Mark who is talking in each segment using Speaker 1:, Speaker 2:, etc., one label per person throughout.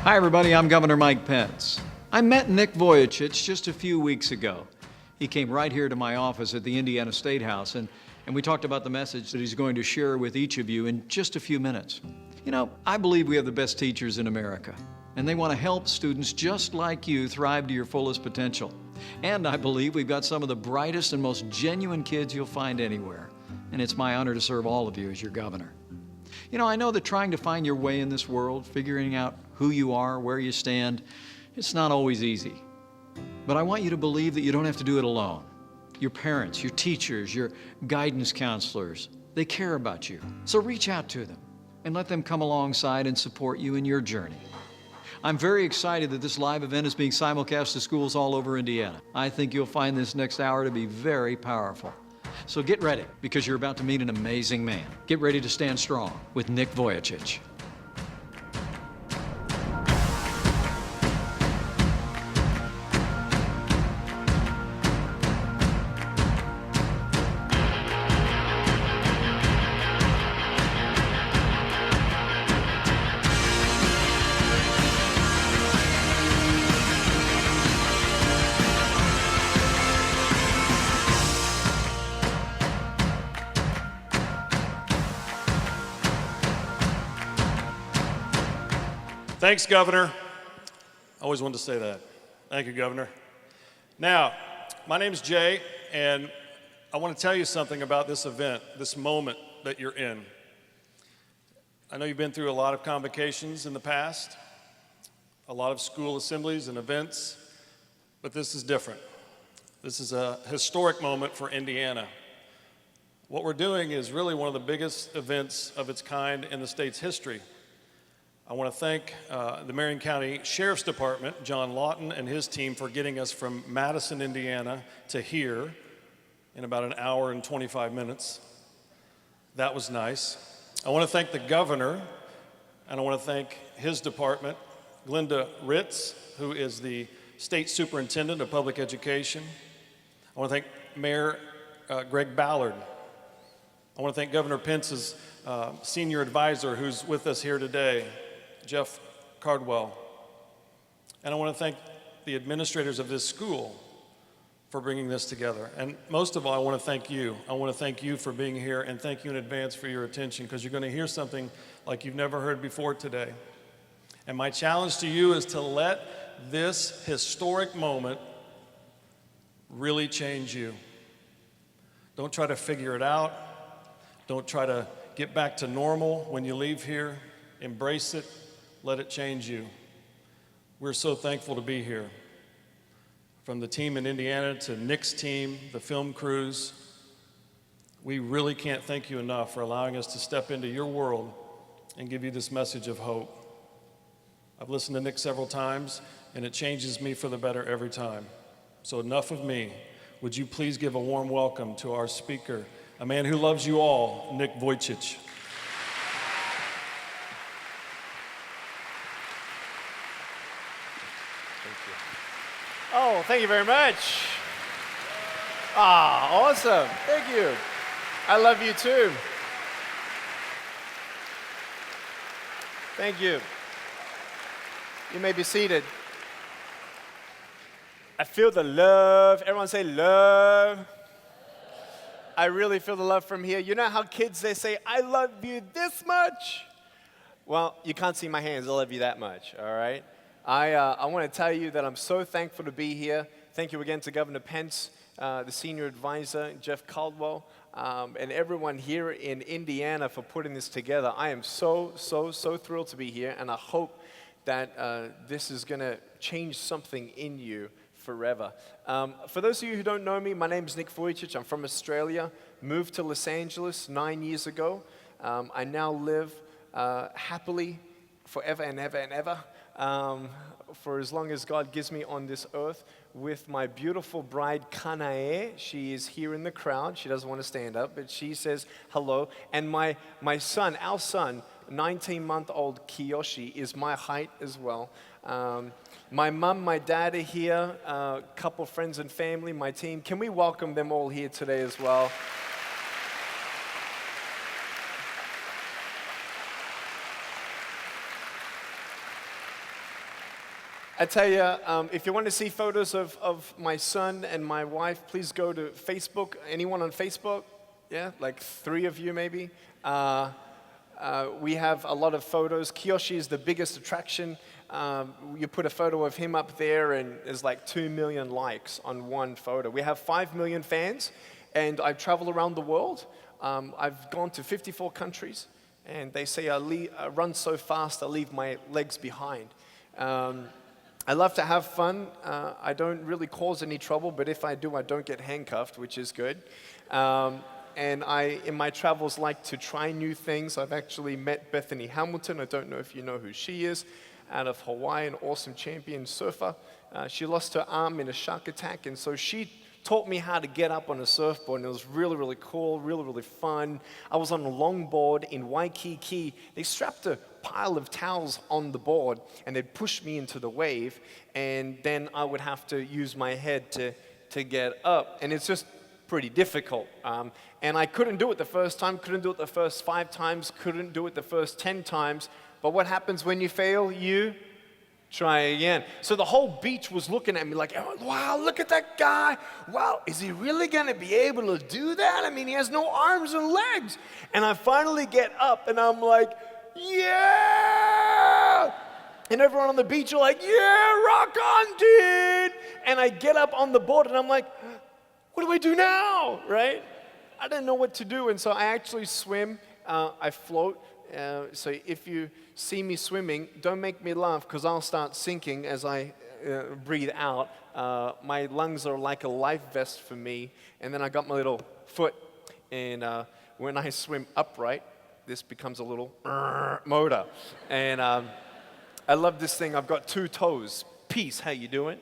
Speaker 1: Hi, everybody. I'm Governor Mike Pence. I met Nick Vujicic just a few weeks ago. He came right here to my office at the Indiana State House, and we talked about the message that he's going to share with each of you in just a few minutes. You know, I believe we have the best teachers in America, and they want to help students just like you thrive to your fullest potential. And I believe we've got some of the brightest and most genuine kids you'll find anywhere. And it's my honor to serve all of you as your governor. You know, I know that trying to find your way in this world, figuring out who you are, where you stand, it's not always easy. But I want you to believe that you don't have to do it alone. Your parents, your teachers, your guidance counselors, they care about you. So reach out to them and let them come alongside and support you in your journey. I'm very excited that this live event is being simulcast to schools all over Indiana. I think you'll find this next hour to be very powerful. So get ready, because you're about to meet an amazing man. Get ready to stand strong with Nick Vujicic.
Speaker 2: Thanks, Governor. I always wanted to say that. Thank you, Governor. Now, my name's Jay, and I want to tell you something about this event, this moment that you're in. I know you've been through a lot of convocations in the past, a lot of school assemblies and events, but this is different. This is a historic moment for Indiana. What we're doing is really one of the biggest events of its kind in the state's history. I want to thank the Marion County Sheriff's Department, John Lawton and his team, for getting us from Madison, Indiana to here in about an hour and 25 minutes. That was nice. I want to thank the governor, and I want to thank his department, Glenda Ritz, who is the state superintendent of public education. I want to thank Mayor Greg Ballard. I want to thank Governor Pence's senior advisor, who's with us here today, Jeff Cardwell. And I want to thank the administrators of this school for bringing this together. And most of all, I want to thank you. I want to thank you for being here, and thank you in advance for your attention, because you're going to hear something like you've never heard before today. And my challenge to you is to let this historic moment really change you. Don't try to figure it out. Don't try to get back to normal when you leave here. Embrace it. Let it change you. We're so thankful to be here. From the team in Indiana to Nick's team, the film crews, we really can't thank you enough for allowing us to step into your world and give you this message of hope. I've listened to Nick several times, and it changes me for the better every time. So enough of me. Would you please give a warm welcome to our speaker, a man who loves you all, Nick Vujicic.
Speaker 3: Oh, thank you very much. Ah, awesome. Thank you. I love you too. Thank you. You may be seated. I feel the love. Everyone say love. I really feel the love from here. You know how kids, they say, I love you this much? Well, you can't see my hands. I love you that much, all right? I want to tell you that I'm so thankful to be here. Thank you again to Governor Pence, the senior advisor, Jeff Caldwell, and everyone here in Indiana for putting this together. I am so thrilled to be here, and I hope that this is going to change something in you forever. For those of you who don't know me, my name is Nick Vujicic. I'm from Australia, moved to Los Angeles 9 years ago. I now live happily forever and ever and ever. For as long as God gives me on this earth, with my beautiful bride, Kanae. She is here in the crowd. She doesn't want to stand up, but she says hello. And my son, our son, 19-month-old Kiyoshi, is my height as well. My mom, my dad are here, a couple friends and family, my team. Can we welcome them all here today as well? I tell you, if you want to see photos of my son and my wife, please go to Facebook. Anyone on Facebook? Yeah, like 3 of you maybe. We have a lot of photos. Kiyoshi is the biggest attraction. You put a photo of him up there and there's like 2 million likes on one photo. We have 5 million fans, and I travel around the world. I've gone to 54 countries, and they say I run so fast I leave my legs behind. I love to have fun. I don't really cause any trouble, but if I do, I don't get handcuffed, which is good. And I, in my travels, like to try new things. I've actually met Bethany Hamilton. I don't know if you know who she is. Out of Hawaii, an awesome champion surfer. She lost her arm in a shark attack, and so she taught me how to get up on a surfboard, and it was really, really cool, really, really fun. I was on a longboard in Waikiki. They strapped a pile of towels on the board, and they'd push me into the wave, and then I would have to use my head to get up, and it's just pretty difficult. And I couldn't do it the first time, couldn't do it the first 5 times, couldn't do it the first 10 times, but what happens when you fail? You try again. So the whole beach was looking at me like, oh, wow, look at that guy. Wow, is he really gonna be able to do that? I mean, he has no arms and legs. And I finally get up and I'm like, yeah! And everyone on the beach are like, yeah, rock on, dude! And I get up on the board and I'm like, what do I do now, right? I didn't know what to do, and so I actually swim, I float. So if you see me swimming, don't make me laugh because I'll start sinking as I breathe out. My lungs are like a life vest for me, and then I got my little foot, and when I swim upright, this becomes a little motor. And I love this thing. I've got 2 toes. Peace, how you doing?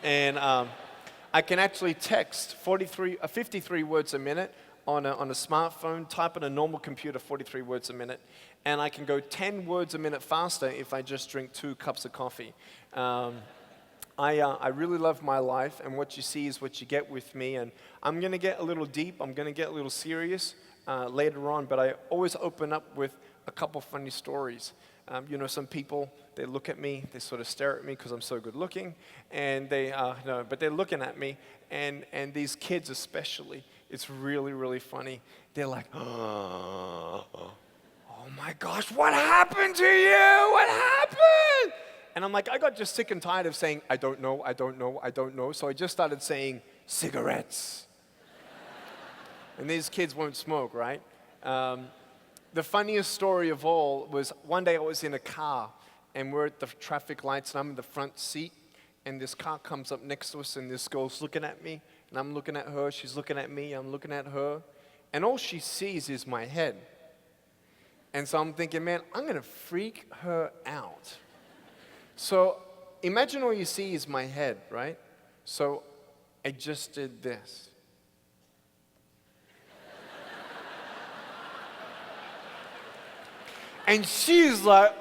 Speaker 3: And I can actually text 53 words a minute on a smartphone, type on a normal computer 43 words a minute, and I can go 10 words a minute faster if I just drink 2 cups of coffee. I really love my life, and what you see is what you get with me, and I'm going to get a little deep, I'm going to get a little serious later on, but I always open up with a couple funny stories. You know, some people, they look at me, they sort of stare at me because I'm so good looking, and but they're looking at me, and these kids especially, it's really, really funny. They're like, oh my gosh, what happened to you? What happened? And I'm like, I got just sick and tired of saying, I don't know, I don't know, I don't know. So I just started saying, cigarettes. And these kids won't smoke, right? The funniest story of all was one day I was in a car, and we're at the traffic lights, and I'm in the front seat, and this car comes up next to us, and this girl's looking at me, and I'm looking at her, she's looking at me, I'm looking at her, and all she sees is my head. And so I'm thinking, man, I'm going to freak her out. So imagine all you see is my head, right? So I just did this. And she's like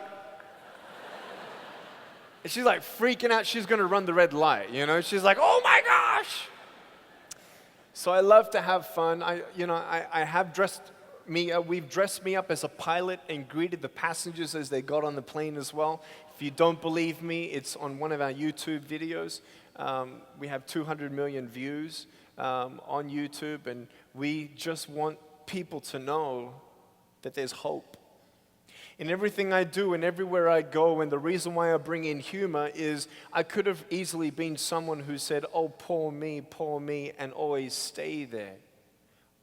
Speaker 3: freaking out. She's going to run the red light, you know? She's like, oh my gosh. So I love to have fun. We've dressed me up as a pilot and greeted the passengers as they got on the plane as well. If you don't believe me, it's on one of our YouTube videos. We have 200 million views on YouTube, and we just want people to know that there's hope. In everything I do and everywhere I go, and the reason why I bring in humor is I could have easily been someone who said, oh, poor me, and always stay there.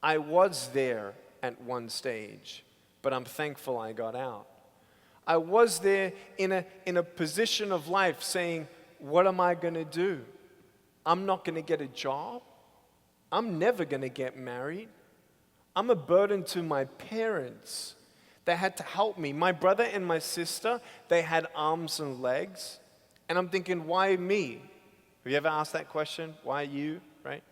Speaker 3: I was there at one stage, but I'm thankful I got out. I was there in a position of life saying, what am I going to do? I'm not going to get a job. I'm never going to get married. I'm a burden to my parents. They had to help me. My brother and my sister, they had arms and legs. And I'm thinking, why me? Have you ever asked that question? Why you, right?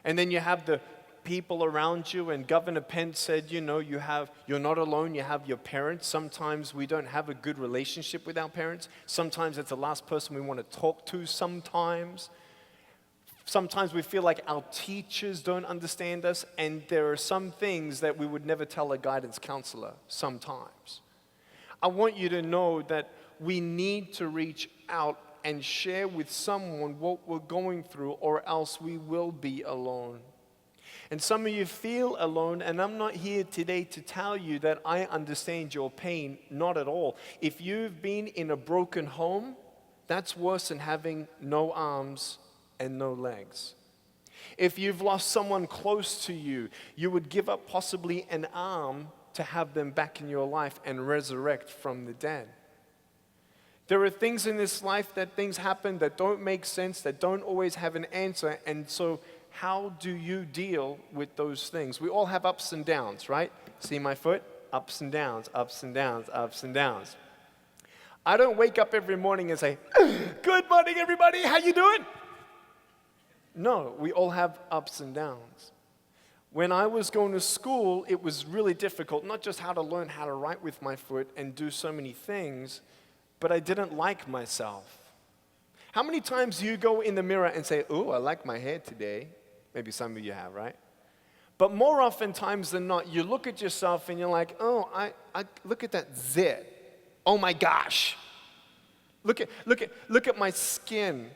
Speaker 3: And then you have the people around you, and Governor Pence said, you know, you're not alone, you have your parents. Sometimes we don't have a good relationship with our parents. Sometimes it's the last person we want to talk to sometimes. Sometimes we feel like our teachers don't understand us, and there are some things that we would never tell a guidance counselor sometimes. I want you to know that we need to reach out and share with someone what we're going through, or else we will be alone. And some of you feel alone, and I'm not here today to tell you that I understand your pain, not at all. If you've been in a broken home, that's worse than having no arms and no legs. If you've lost someone close to you, you would give up possibly an arm to have them back in your life and resurrect from the dead. There are things in this life that things happen that don't make sense, that don't always have an answer, and so how do you deal with those things? We all have ups and downs, right? See my foot? Ups and downs, ups and downs, ups and downs. I don't wake up every morning and say, "Good morning, everybody, how you doing?" No, we all have ups and downs. When I was going to school, it was really difficult, not just how to learn how to write with my foot and do so many things, but I didn't like myself. How many times do you go in the mirror and say, "Oh, I like my hair today"? Maybe some of you have, right? But more often times than not, you look at yourself and you're like, "Oh, I look at that zit. Oh my gosh. Look at my skin.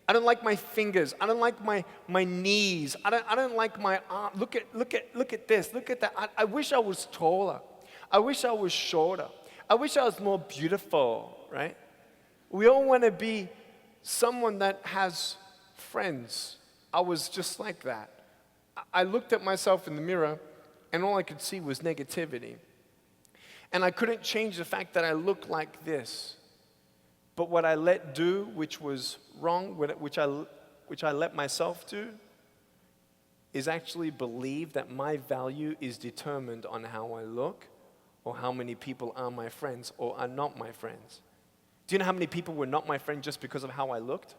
Speaker 3: I don't like my fingers. I don't like my knees. I don't like my arm. Look at this. Look at that. I wish I was taller. I wish I was shorter. I wish I was more beautiful," right? We all want to be someone that has friends. I was just like that. I looked at myself in the mirror, and all I could see was negativity. And I couldn't change the fact that I looked like this. But what I let do, which was wrong, which I let myself do, is actually believe that my value is determined on how I look, or how many people are my friends or are not my friends. Do you know how many people were not my friend just because of how I looked?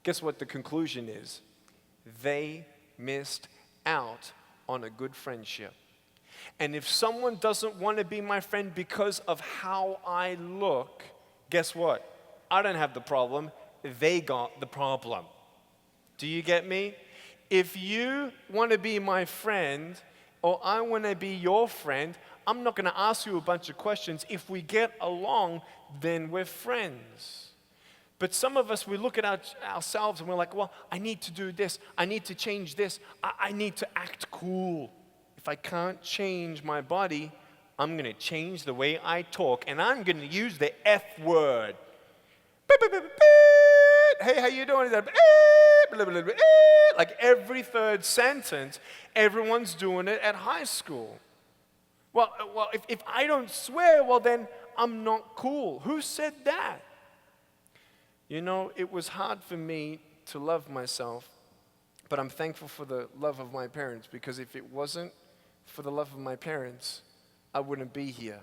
Speaker 3: Guess what the conclusion is? They missed out on a good friendship. And if someone doesn't want to be my friend because of how I look, guess what? I don't have the problem. They got the problem. Do you get me? If you want to be my friend, or I want to be your friend, I'm not going to ask you a bunch of questions. If we get along, then we're friends. But some of us, we look at ourselves and we're like, "Well, I need to do this. I need to change this. I need to act cool. If I can't change my body, I'm going to change the way I talk, and I'm going to use the F word. Hey, how you doing?" Like every third sentence, everyone's doing it at high school. Well, if I don't swear, well, then I'm not cool. Who said that? You know, it was hard for me to love myself, but I'm thankful for the love of my parents, because if it wasn't for the love of my parents, I wouldn't be here,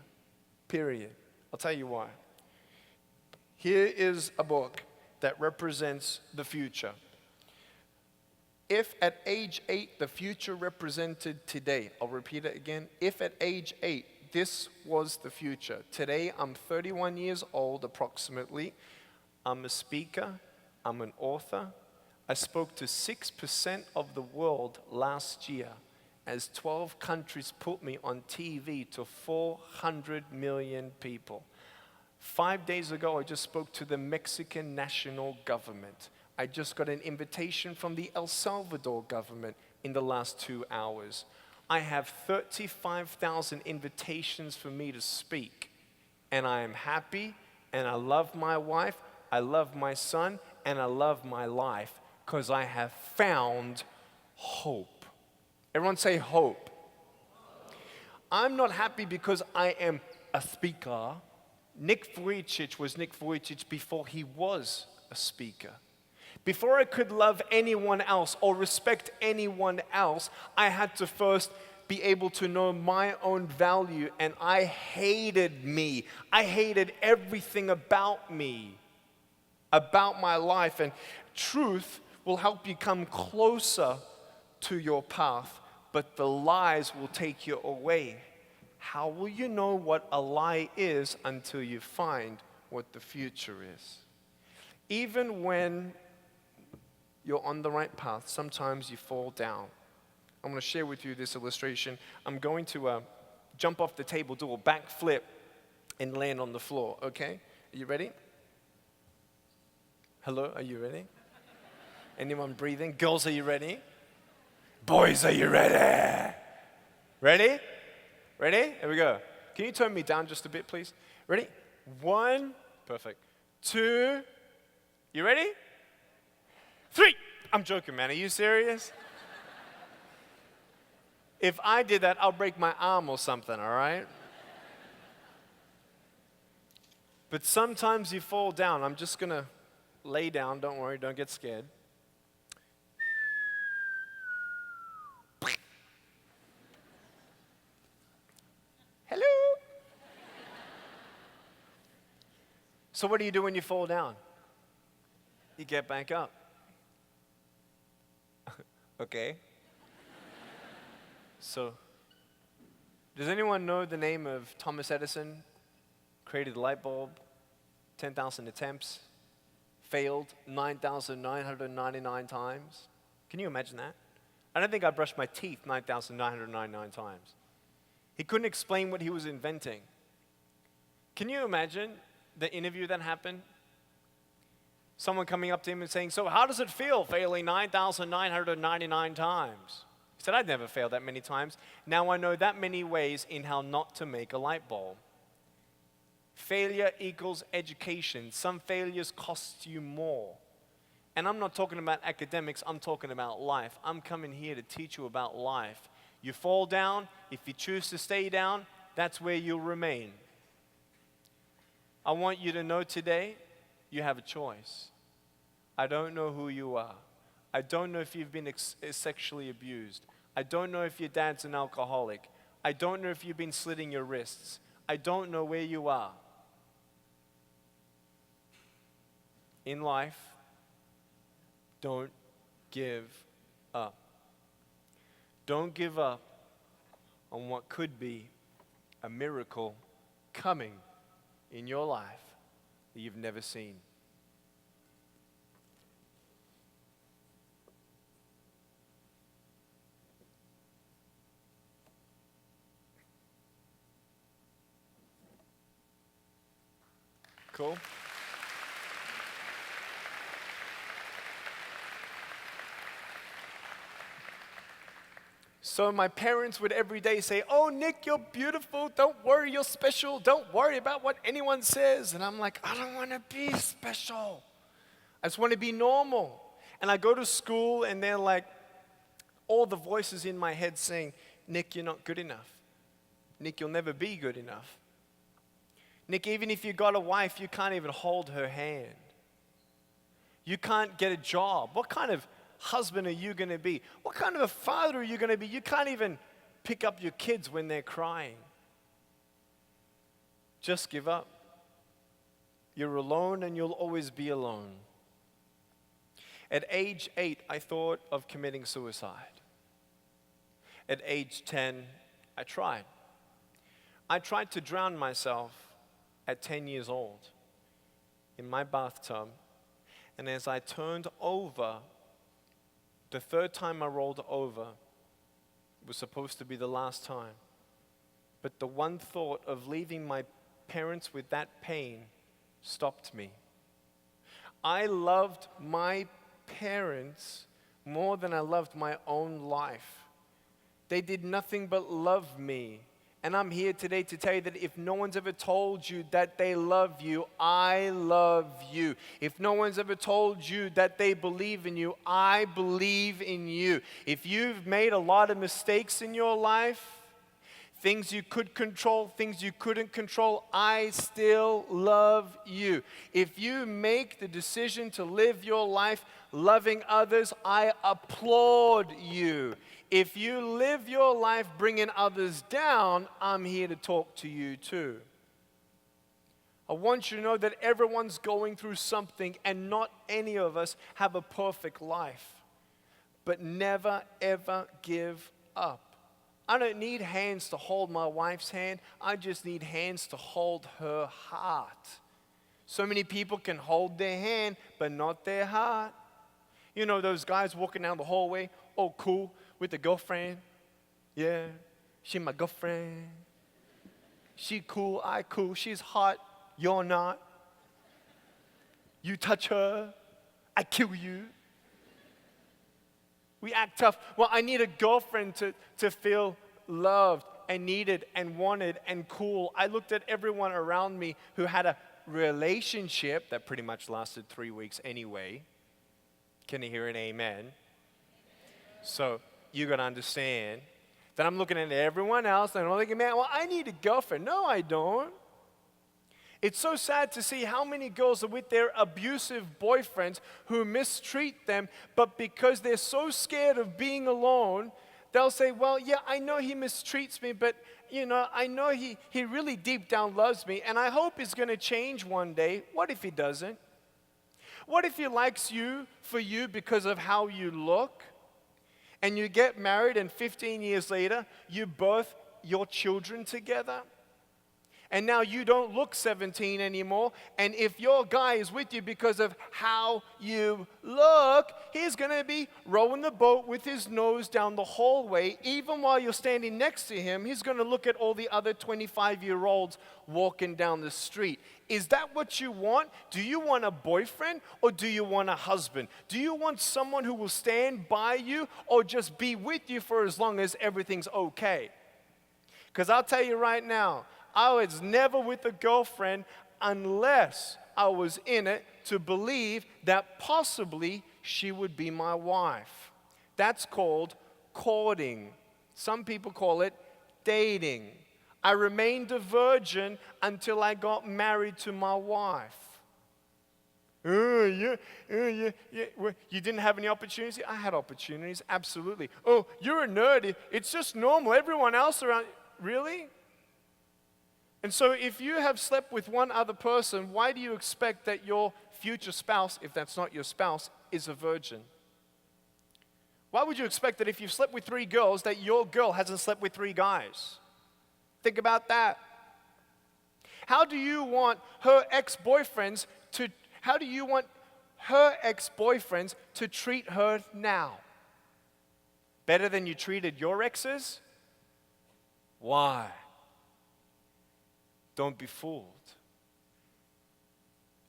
Speaker 3: period. I'll tell you why. Here is a book that represents the future. If at age 8 the future represented today, I'll repeat it again. If at age 8 this was the future, today I'm 31 years old approximately. I'm a speaker, I'm an author. I spoke to 6% of the world last year as 12 countries put me on TV to 400 million people. 5 days ago, I just spoke to the Mexican national government. I just got an invitation from the El Salvador government in the last 2 hours. I have 35,000 invitations for me to speak, and I am happy, and I love my wife, I love my son, and I love my life, because I have found hope. Everyone say hope. I'm not happy because I am a speaker. Nick Vujicic was Nick Vujicic before he was a speaker. Before I could love anyone else or respect anyone else, I had to first be able to know my own value, and I hated me. I hated everything about me, about my life, and truth will help you come closer to your path, but the lies will take you away. How will you know what a lie is until you find what the future is? Even when you're on the right path, sometimes you fall down. I'm going to share with you this illustration. I'm going to jump off the table, do a backflip, and land on the floor, okay? Are you ready? Hello, are you ready? Anyone breathing? Girls, are you ready? Boys, are you ready? Ready? Ready? Here we go. Can you turn me down just a bit, please? Ready? 1, perfect. 2, you ready? 3. I'm joking, man. Are you serious? If I did that, I'll break my arm or something, all right? But sometimes you fall down. I'm just going to lay down. Don't worry. Don't get scared. Hello? So what do you do when you fall down? You get back up. Okay. So, does anyone know the name of Thomas Edison? Created the light bulb, 10,000 attempts, failed 9,999 times. Can you imagine that? I don't think I brushed my teeth 9,999 times. He couldn't explain what he was inventing. Can you imagine the interview that happened? Someone coming up to him and saying, so how does it feel failing 9,999 times? He said, I'd never failed that many times. Now I know that many ways in how not to make a light bulb. Failure equals education. Some failures cost you more. And I'm not talking about academics, I'm talking about life. I'm coming here to teach you about life. You fall down, if you choose to stay down, that's where you'll remain. I want you to know today, you have a choice. I don't know who you are. I don't know if you've been sexually abused. I don't know if your dad's an alcoholic. I don't know if you've been slitting your wrists. I don't know where you are. In life, don't give up. Don't give up on what could be a miracle coming in your life that you've never seen. Cool? So my parents would every day say, oh, Nick, you're beautiful. Don't worry, you're special. Don't worry about what anyone says. And I'm like, I don't want to be special. I just want to be normal. And I go to school and they're like, all the voices in my head saying, Nick, you're not good enough. Nick, you'll never be good enough. Nick, even if you got a wife, you can't even hold her hand. You can't get a job. What kind of husband are you going to be? What kind of a father are you going to be? You can't even pick up your kids when they're crying. Just give up. You're alone and you'll always be alone. At age 8, I thought of committing suicide. At age 10, I tried. I tried to drown myself at 10 years old in my bathtub. And as I turned over, the third time I rolled over, it was supposed to be the last time. But the one thought of leaving my parents with that pain stopped me. I loved my parents more than I loved my own life. They did nothing but love me. And I'm here today to tell you that if no one's ever told you that they love you, I love you. If no one's ever told you that they believe in you, I believe in you. If you've made a lot of mistakes in your life, things you could control, things you couldn't control, I still love you. If you make the decision to live your life loving others, I applaud you. If you live your life bringing others down, I'm here to talk to you too. I want you to know that everyone's going through something and not any of us have a perfect life. But never, ever give up. I don't need hands to hold my wife's hand. I just need hands to hold her heart. So many people can hold their hand, but not their heart. You know those guys walking down the hallway, oh, cool, with a girlfriend. Yeah, she my girlfriend. She cool, I cool. She's hot, you're not. You touch her, I kill you. We act tough. Well, I need a girlfriend to feel loved and needed and wanted and cool. I looked at everyone around me who had a relationship that pretty much lasted 3 weeks anyway. Can you hear an amen? So you're going to understand that I'm looking at everyone else and I'm thinking, man, well, I need a girlfriend. No, I don't. It's so sad to see how many girls are with their abusive boyfriends who mistreat them, but because they're so scared of being alone, they'll say, well, yeah, I know he mistreats me, but, I know he really deep down loves me, and I hope he's going to change one day. What if he doesn't? What if he likes you for you because of how you look? And you get married, and 15 years later, you birth your children together? And now you don't look 17 anymore. And if your guy is with you because of how you look, he's going to be rowing the boat with his nose down the hallway. Even while you're standing next to him, he's going to look at all the other 25-year-olds walking down the street. Is that what you want? Do you want a boyfriend or do you want a husband? Do you want someone who will stand by you or just be with you for as long as everything's okay? Because I'll tell you right now, I was never with a girlfriend unless I was in it to believe that possibly she would be my wife. That's called courting. Some people call it dating. I remained a virgin until I got married to my wife. You didn't have any opportunities? I had opportunities, absolutely. Oh, you're a nerd. It's just normal. Everyone else around. Really? And so if you have slept with one other person, why do you expect that your future spouse, if that's not your spouse, is a virgin? Why would you expect that if you've slept with 3 girls, that your girl hasn't slept with 3 guys? Think about that. How do you want her ex-boyfriends to treat her now? Better than you treated your exes? Why? Don't be fooled.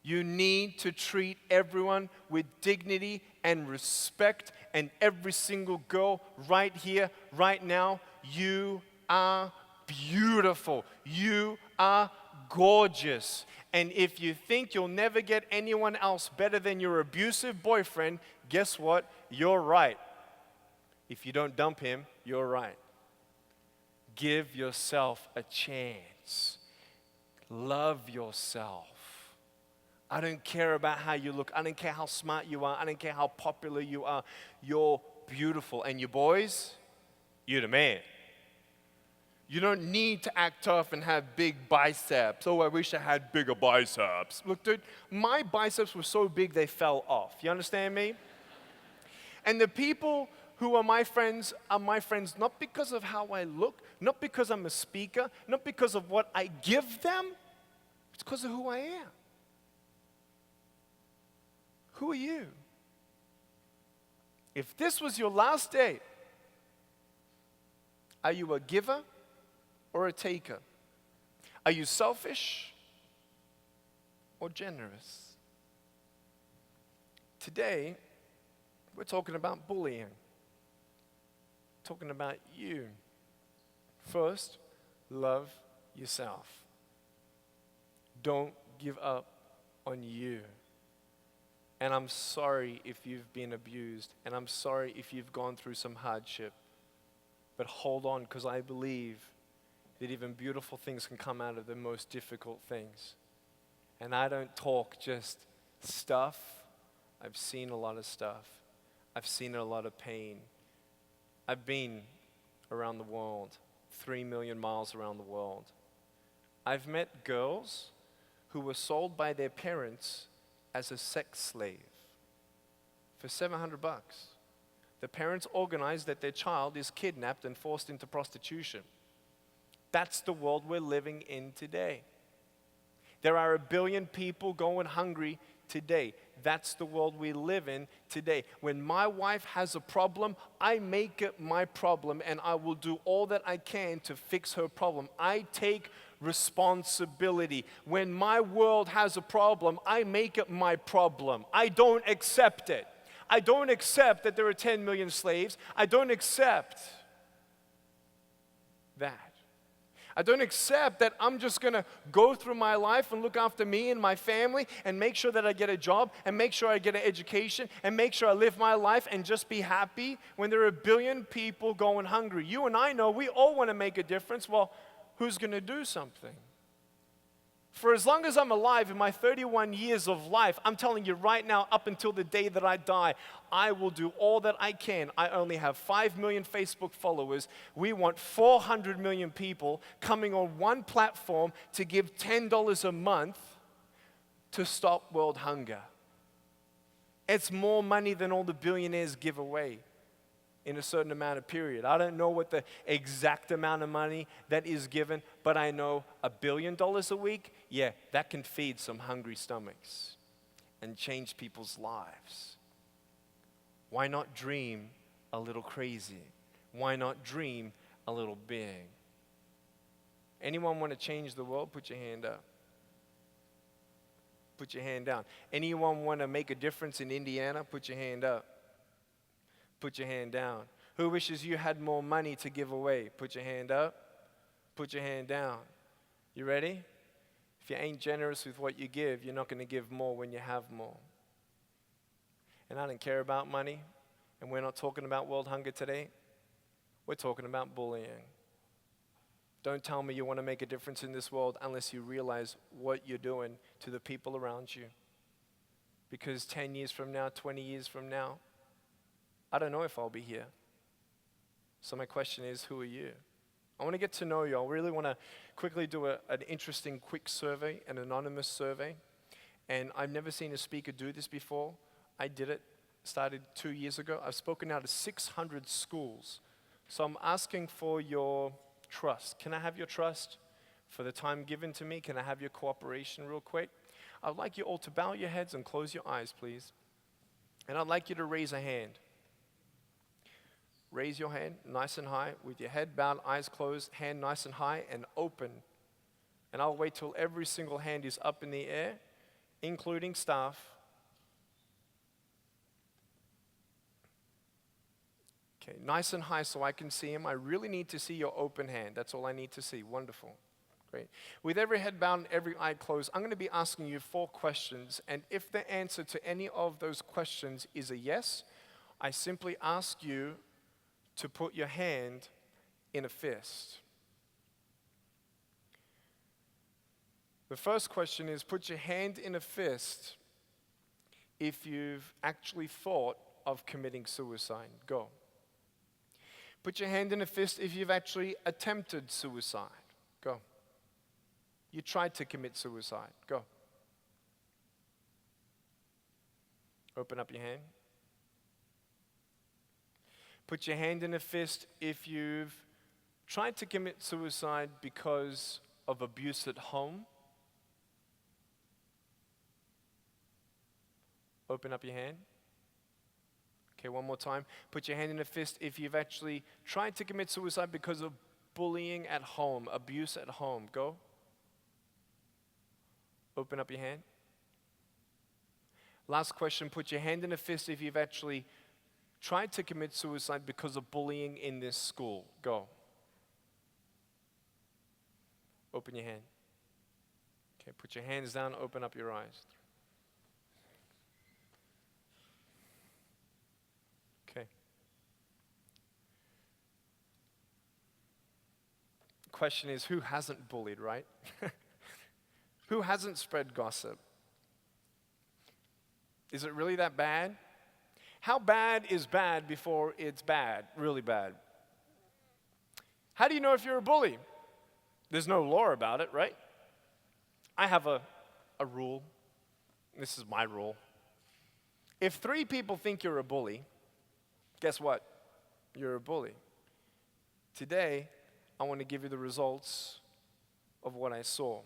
Speaker 3: You need to treat everyone with dignity and respect, and every single girl right here, right now, you are beautiful. You are gorgeous. And if you think you'll never get anyone else better than your abusive boyfriend, guess what? You're right. If you don't dump him, you're right. Give yourself a chance. Love yourself. I don't care about how you look. I don't care how smart you are. I don't care how popular you are. You're beautiful. And you boys, you're the man. You don't need to act tough and have big biceps. Oh, I wish I had bigger biceps. Look, dude, my biceps were so big they fell off. You understand me? And the people who are my friends not because of how I look, not because I'm a speaker, not because of what I give them. It's because of who I am. Who are you? If this was your last day, are you a giver or a taker? Are you selfish or generous? Today, we're talking about bullying. Talking about you. First, love yourself. Don't give up on you. And I'm sorry if you've been abused, and I'm sorry if you've gone through some hardship. But hold on, because I believe that even beautiful things can come out of the most difficult things. And I don't talk just stuff. I've seen a lot of stuff. I've seen a lot of pain. I've been around the world, 3 million miles around the world. I've met girls who were sold by their parents as a sex slave for $700. The parents organized that their child is kidnapped and forced into prostitution. That's the world we're living in today. There are 1 billion people going hungry today. That's the world we live in today. When my wife has a problem, I make it my problem, and I will do all that I can to fix her problem. I take responsibility. When my world has a problem, I make it my problem. I don't accept it. I don't accept that there are 10 million slaves. I don't accept that. I don't accept that I'm just going to go through my life and look after me and my family and make sure that I get a job and make sure I get an education and make sure I live my life and just be happy when there are 1 billion people going hungry. You and I know we all want to make a difference. Well, who's going to do something? For as long as I'm alive in my 31 years of life, I'm telling you right now, up until the day that I die, I will do all that I can. I only have 5 million Facebook followers. We want 400 million people coming on one platform to give $10 a month to stop world hunger. It's more money than all the billionaires give away in a certain amount of period. I don't know what the exact amount of money that is given, but I know $1 billion a week, yeah, that can feed some hungry stomachs and change people's lives. Why not dream a little crazy? Why not dream a little big? Anyone want to change the world? Put your hand up. Put your hand down. Anyone want to make a difference in Indiana? Put your hand up. Put your hand down. Who wishes you had more money to give away? Put your hand up. Put your hand down. You ready? If you ain't generous with what you give, you're not going to give more when you have more. And I don't care about money, and we're not talking about world hunger today. We're talking about bullying. Don't tell me you want to make a difference in this world unless you realize what you're doing to the people around you. Because 10 years from now, 20 years from now, I don't know if I'll be here. So my question is, who are you? I want to get to know you. I really want to quickly do an interesting quick survey, an anonymous survey. And I've never seen a speaker do this before. I did it, started 2 years ago. I've spoken now to 600 schools. So I'm asking for your trust. Can I have your trust for the time given to me? Can I have your cooperation real quick? I'd like you all to bow your heads and close your eyes, please. And I'd like you to raise a hand. Raise your hand nice and high with your head bowed, eyes closed, hand nice and high and open. And I'll wait till every single hand is up in the air, including staff. Okay, nice and high so I can see him. I really need to see your open hand. That's all I need to see. Wonderful. Great. With every head bowed and every eye closed, I'm going to be asking you 4 questions. And if the answer to any of those questions is a yes, I simply ask you to put your hand in a fist. The first question is, put your hand in a fist if you've actually thought of committing suicide. Go. Put your hand in a fist if you've actually attempted suicide. Go. You tried to commit suicide. Go. Open up your hand. Put your hand in a fist if you've tried to commit suicide because of abuse at home. Open up your hand. Okay, one more time. Put your hand in a fist if you've actually tried to commit suicide because of bullying at home, abuse at home. Go. Open up your hand. Last question. Put your hand in a fist if you've actually tried to commit suicide because of bullying in this school. Go. Open your hand. Okay, put your hands down, open up your eyes. Okay. The question is, who hasn't bullied, right? Who hasn't spread gossip? Is it really that bad? How bad is bad before it's bad, really bad? How do you know if you're a bully? There's no law about it, right? I have a rule. This is my rule. If 3 people think you're a bully, guess what? You're a bully. Today, I want to give you the results of what I saw.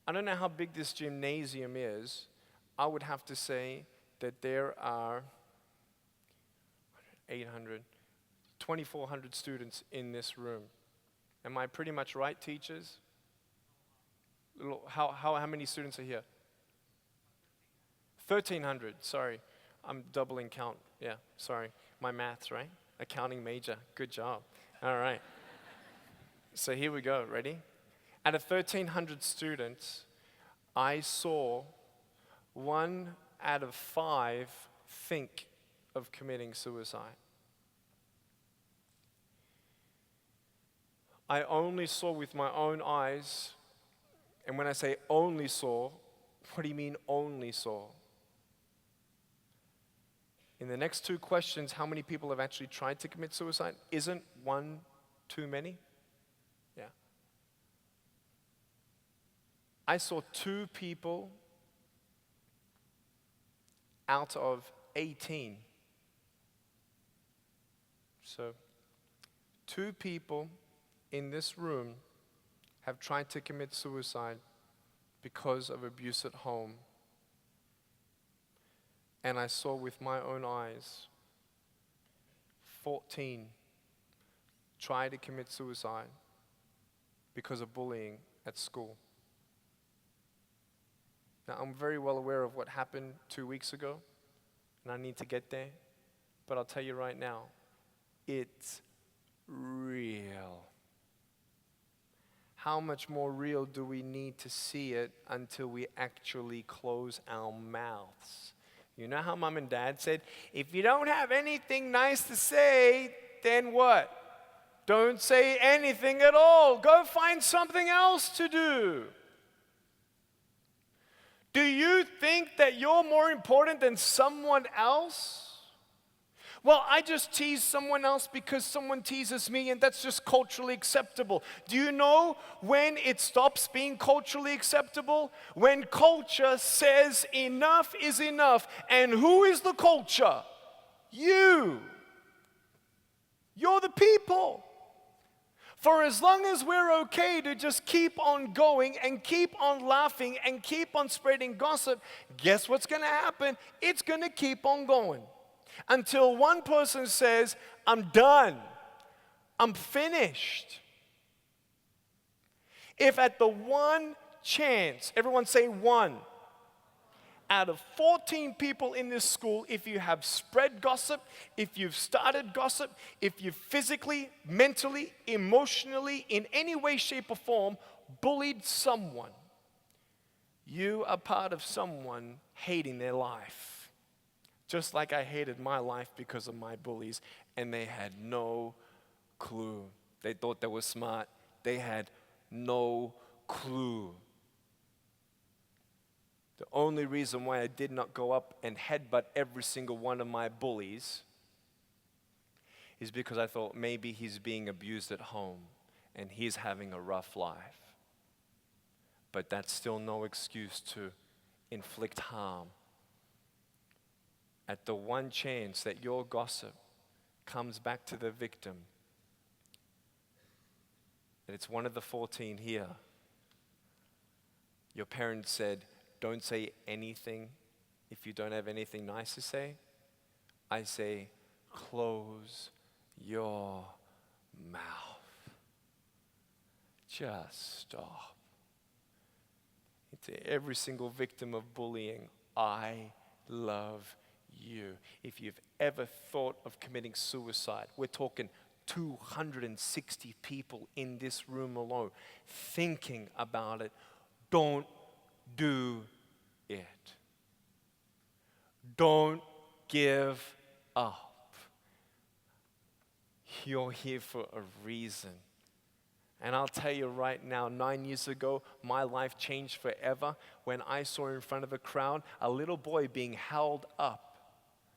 Speaker 3: I don't know how big this gymnasium is. I would have to say that there are 2,400 students in this room. Am I pretty much right, teachers? How many students are here? 1,300, sorry. I'm doubling count. Yeah, sorry. My maths, right? Accounting major. Good job. All right. So here we go. Ready? Out of 1,300 students, I saw 1 out of 5 think of committing suicide. I only saw with my own eyes, and when I say only saw, what do you mean only saw? In the next 2 questions, how many people have actually tried to commit suicide? Isn't 1 too many? Yeah. I saw 2 people out of 18. So, 2 people in this room have tried to commit suicide because of abuse at home. And I saw with my own eyes 14 try to commit suicide because of bullying at school. Now, I'm very well aware of what happened 2 weeks ago, and I need to get there, but I'll tell you right now, it's real. How much more real do we need to see it until we actually close our mouths? You know how mom and dad said, if you don't have anything nice to say, then what? Don't say anything at all. Go find something else to do. Do you think that you're more important than someone else? Well, I just tease someone else because someone teases me, and that's just culturally acceptable. Do you know when it stops being culturally acceptable? When culture says enough is enough. And who is the culture? You. You're the people. For as long as we're okay to just keep on going and keep on laughing and keep on spreading gossip, guess what's going to happen? It's going to keep on going. Until one person says, I'm done. I'm finished. If at the one chance, everyone say one, out of 14 people in this school, if you have spread gossip, if you've started gossip, if you've physically, mentally, emotionally, in any way, shape, or form, bullied someone, you are part of someone hating their life. Just like I hated my life because of my bullies, and they had no clue. They thought they were smart. They had no clue. The only reason why I did not go up and headbutt every single one of my bullies is because I thought maybe he's being abused at home and he's having a rough life. But that's still no excuse to inflict harm. At the one chance that your gossip comes back to the victim, that it's one of the 14 here, your parents said, don't say anything if you don't have anything nice to say. I say, close your mouth. Just stop. To every single victim of bullying, I love you. If you've ever thought of committing suicide, we're talking 260 people in this room alone thinking about it, don't do it. Don't give up. You're here for a reason. And I'll tell you right now, 9 years ago, my life changed forever when I saw in front of a crowd a little boy being held up.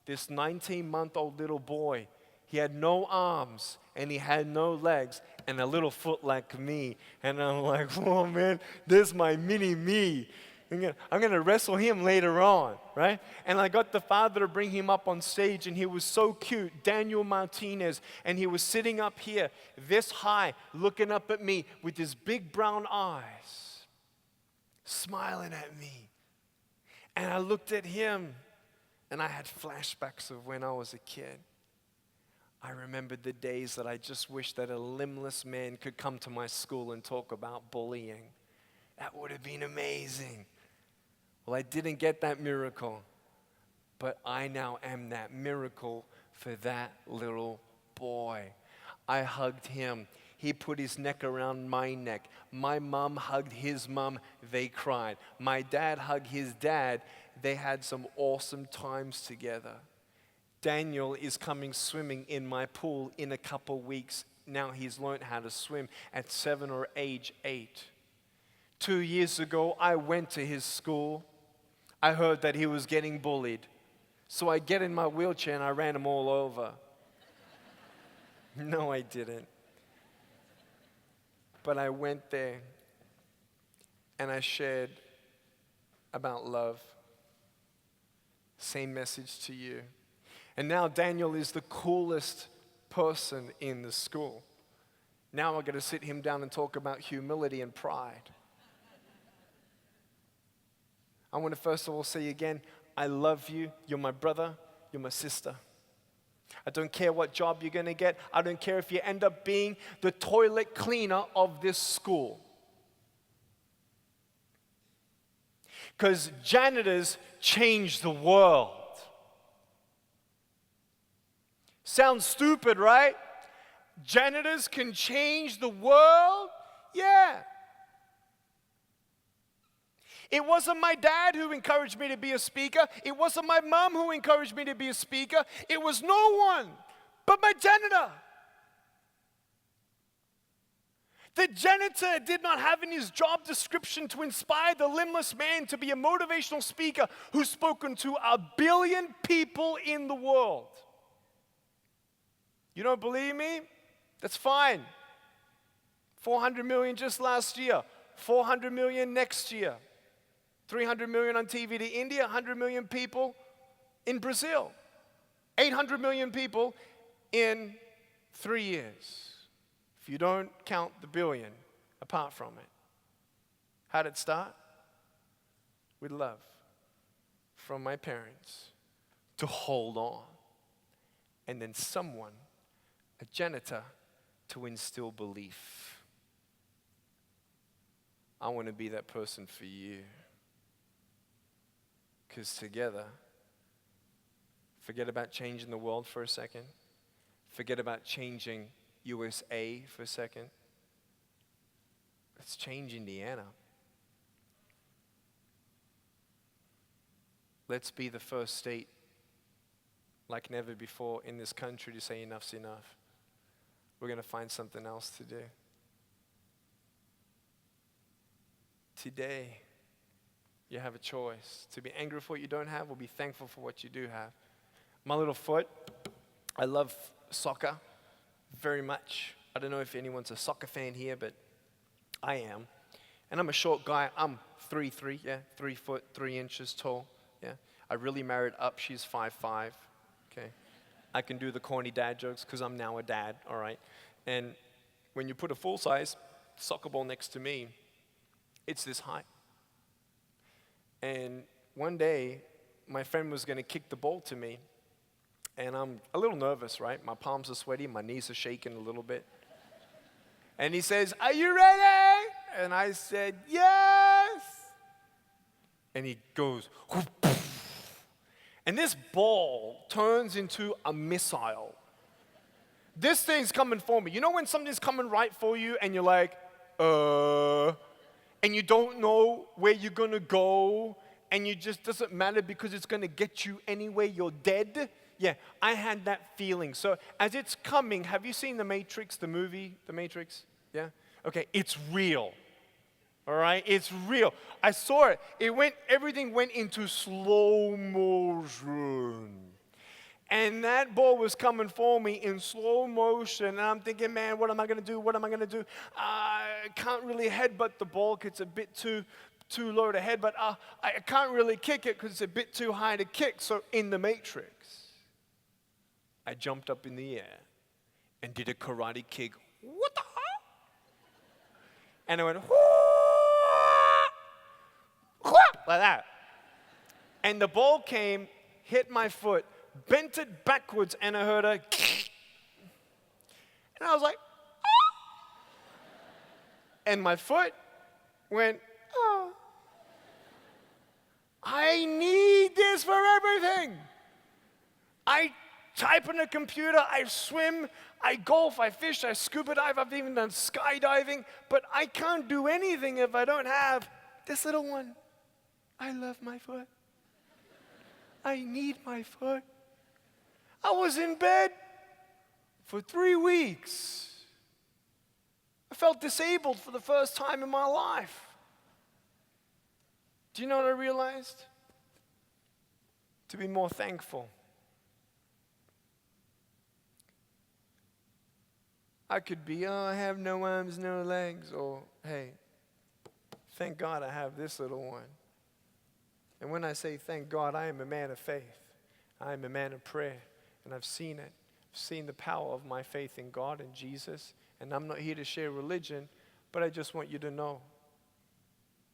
Speaker 3: This 19-month-old little boy, he had no arms and he had no legs and a little foot like me. And I'm like, oh man, this is my mini me. I'm gonna wrestle him later on, right? And I got the father to bring him up on stage, and he was so cute, Daniel Martinez, and he was sitting up here, this high, looking up at me with his big brown eyes, smiling at me. And I looked at him, and I had flashbacks of when I was a kid. I remembered the days that I just wished that a limbless man could come to my school and talk about bullying. That would have been amazing. Well, I didn't get that miracle, but I now am that miracle for that little boy. I hugged him. He put his neck around my neck. My mom hugged his mom. They cried. My dad hugged his dad. They had some awesome times together. Daniel is coming swimming in my pool in a couple weeks. Now he's learned how to swim at 7 or age 8. 2 years ago, I went to his school. I heard that he was getting bullied. So I get in my wheelchair and I ran him all over. No, I didn't. But I went there and I shared about love. Same message to you. And now Daniel is the coolest person in the school. Now I'm going to sit him down and talk about humility and pride. I want to first of all say again, I love you. You're my brother. You're my sister. I don't care what job you're going to get. I don't care if you end up being the toilet cleaner of this school. Because janitors change the world. Sounds stupid, right? Janitors can change the world? Yeah. It wasn't my dad who encouraged me to be a speaker. It wasn't my mom who encouraged me to be a speaker. It was no one but my janitor. The janitor did not have in his job description to inspire the limbless man to be a motivational speaker who's spoken to 1 billion people in the world. You don't believe me? That's fine. 400 million just last year. 400 million next year. 300 million on TV to India, 100 million people in Brazil. 800 million people in 3 years. If you don't count the billion apart from it. How did it start? With love from my parents to hold on. And then someone, a janitor, to instill belief. I want to be that person for you. Because together, forget about changing the world for a second. Forget about changing USA for a second. Let's change Indiana. Let's be the first state like never before in this country to say enough's enough. We're going to find something else to do. Today, you have a choice. To be angry for what you don't have or be thankful for what you do have. My little foot, I love soccer very much. I don't know if anyone's a soccer fan here, but I am. And I'm a short guy. I'm 3'3", 3 foot, 3 inches tall. Yeah. I really married up. She's 5'5". Okay. I can do the corny dad jokes because I'm now a dad, all right? And when you put a full-size soccer ball next to me, it's this height. And one day, my friend was going to kick the ball to me, and I'm a little nervous, right? My palms are sweaty, my knees are shaking a little bit. And he says, "Are you ready?" And I said, "Yes." And he goes, whoop, and this ball turns into a missile. This thing's coming for me. You know when something's coming right for you, and you're like, and you don't know where you're going to go, and it just doesn't matter because it's going to get you anyway, you're dead? Yeah, I had that feeling. So as it's coming, have you seen The Matrix, the movie, The Matrix? Yeah? Okay, it's real. All right, it's real. I saw it. Everything went into slow motion. And that ball was coming for me in slow motion. And I'm thinking, man, what am I going to do? What am I going to do? I can't really headbutt the ball because it's a bit too low to headbutt. I can't really kick it because it's a bit too high to kick. So in The Matrix, I jumped up in the air and did a karate kick. What the hell? And I went, like that. And the ball came, hit my foot, bent it backwards, and I heard a and I was like, ah! And my foot went, I need this for everything. I type on a computer, I swim, I golf, I fish, I scuba dive, I've even done skydiving, but I can't do anything if I don't have this little one. I love my foot. I need my foot. I was in bed for 3 weeks. I felt disabled for the first time in my life. Do you know what I realized? To be more thankful. I could be, oh, I have no arms, no legs, or, hey, thank God I have this little one. And when I say thank God, I am a man of faith. I am a man of prayer, and I've seen it. I've seen the power of my faith in God and Jesus, and I'm not here to share religion, but I just want you to know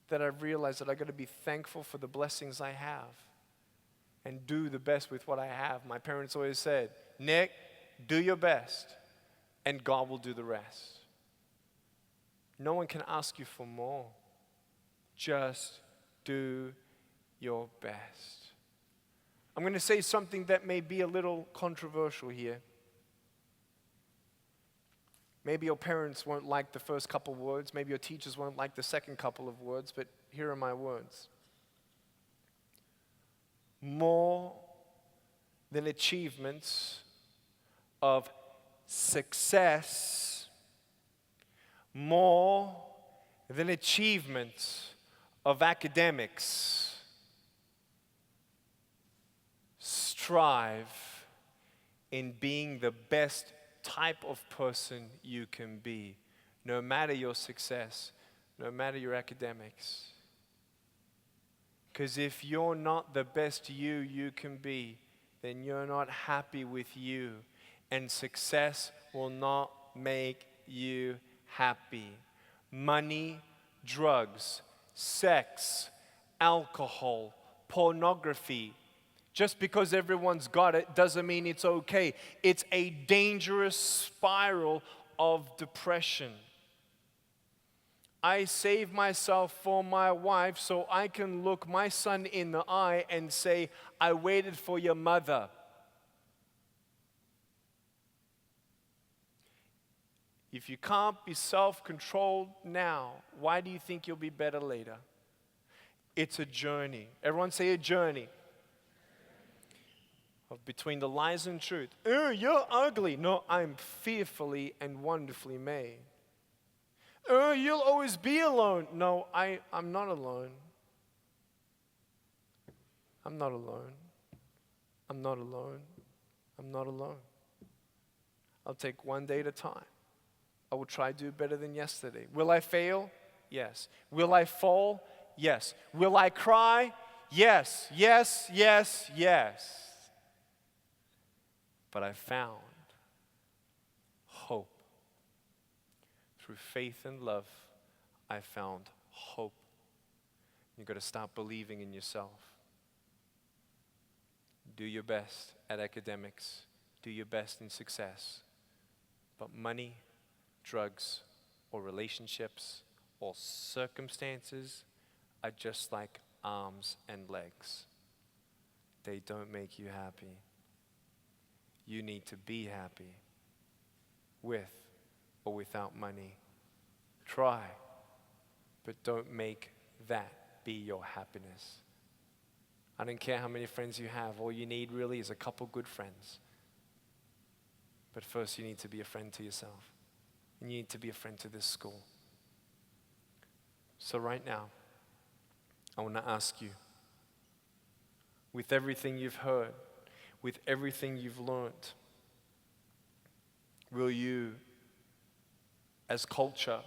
Speaker 3: that I've realized that I got to be thankful for the blessings I have and do the best with what I have. My parents always said, Nick, do your best, and God will do the rest. No one can ask you for more. Just do your best. I'm going to say something that may be a little controversial here. Maybe your parents won't like the first couple words. Maybe your teachers won't like the second couple of words, but here are my words. More than achievements of success, more than achievements of academics, strive in being the best type of person you can be, no matter your success, no matter your academics. Because if you're not the best you can be, then you're not happy with you, and success will not make you happy. Money, drugs, sex, alcohol, pornography. Just because everyone's got it doesn't mean it's okay. It's a dangerous spiral of depression. I save myself for my wife so I can look my son in the eye and say, I waited for your mother. If you can't be self-controlled now, why do you think you'll be better later? It's a journey. Everyone say a journey. Of between the lies and truth. Oh, you're ugly. No, I'm fearfully and wonderfully made. Oh, you'll always be alone. No, I'm not alone. I'm not alone. I'm not alone. I'm not alone. I'll take one day at a time. I will try to do better than yesterday. Will I fail? Yes. Will I fall? Yes. Will I cry? Yes, yes, yes, yes. But I found hope. Through faith and love, I found hope. You've got to start believing in yourself. Do your best at academics. Do your best in success. But money, drugs, or relationships, or circumstances are just like arms and legs. They don't make you happy. You need to be happy with or without money. Try, but don't make that be your happiness. I don't care how many friends you have. All you need really is a couple good friends. But first you need to be a friend to yourself. And you need to be a friend to this school. So right now, I want to ask you, with everything you've heard, with everything you've learned, will you, as culture,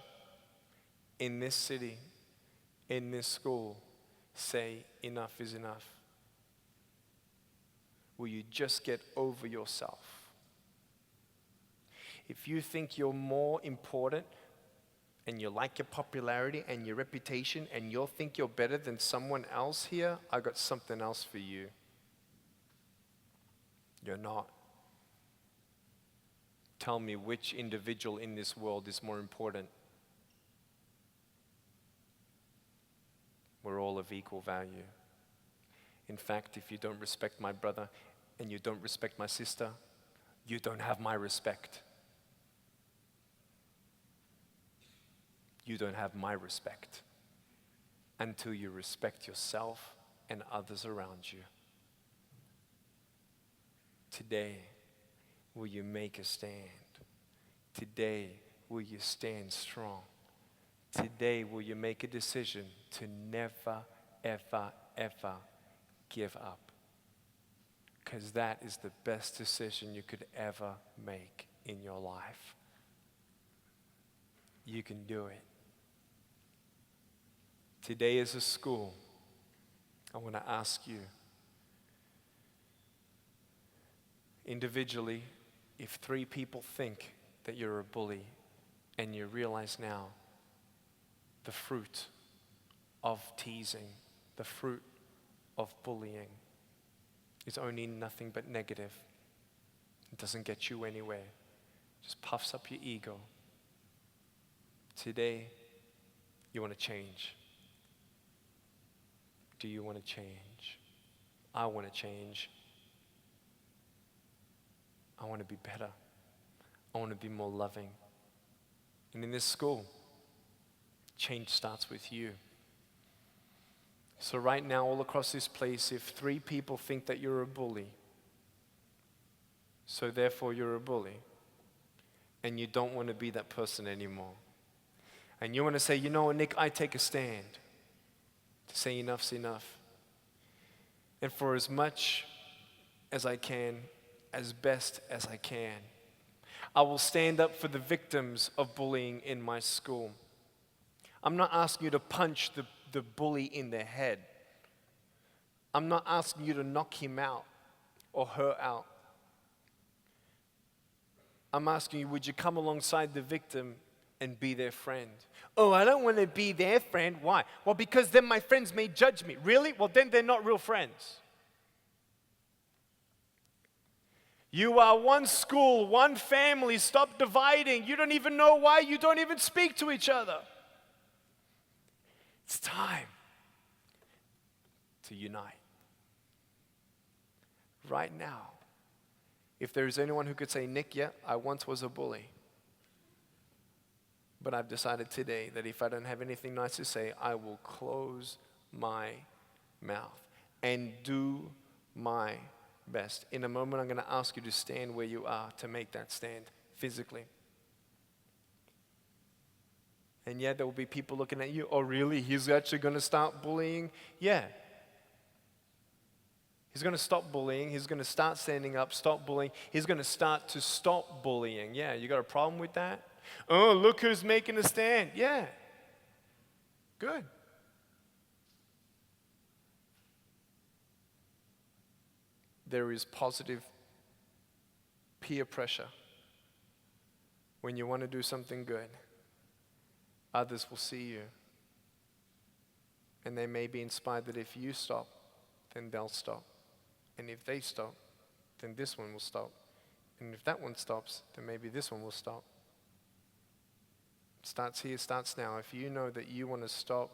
Speaker 3: in this city, in this school, say enough is enough? Will you just get over yourself? If you think you're more important and you like your popularity and your reputation and you think you're better than someone else here, I got something else for you. You're not. Tell me which individual in this world is more important. We're all of equal value. In fact, if you don't respect my brother and you don't respect my sister, you don't have my respect. You don't have my respect until you respect yourself and others around you. Today, will you make a stand? Today, will you stand strong? Today, will you make a decision to never, ever, ever give up? Because that is the best decision you could ever make in your life. You can do it. Today is a school. I want to ask you, individually, if 3 people think that you're a bully and you realize now the fruit of teasing, the fruit of bullying is only nothing but negative. It doesn't get you anywhere. It just puffs up your ego. Today, you want to change. Do you want to change? I want to change. I want to be better. I want to be more loving. And in this school, change starts with you. So right now, all across this place, if 3 people think that you're a bully, so therefore you're a bully, and you don't want to be that person anymore, and you want to say, you know what, Nick, I take a stand to say enough's enough. And for as much as I can, as best as I can, I will stand up for the victims of bullying in my school. I'm not asking you to punch the bully in the head. I'm not asking you to knock him out or her out. I'm asking you, would you come alongside the victim and be their friend? Oh, I don't want to be their friend. Why? Well, because then my friends may judge me. Really? Well, then they're not real friends. You are one school, one family. Stop dividing. You don't even know why. You don't even speak to each other. It's time to unite. Right now, if there is anyone who could say, Nick, yeah, I once was a bully, but I've decided today that if I don't have anything nice to say, I will close my mouth and do my best. In a moment, I'm going to ask you to stand where you are to make that stand physically. And yeah, there will be people looking at you. Oh, really? He's actually going to start bullying? Yeah. He's going to stop bullying. He's going to start standing up, stop bullying. He's going to start to stop bullying. Yeah, you got a problem with that? Oh, look who's making a stand. Yeah. Good. There is positive peer pressure when you want to do something good. Others will see you. And they may be inspired that if you stop, then they'll stop. And if they stop, then this one will stop. And if that one stops, then maybe this one will stop. It starts here, starts now. If you know that you want to stop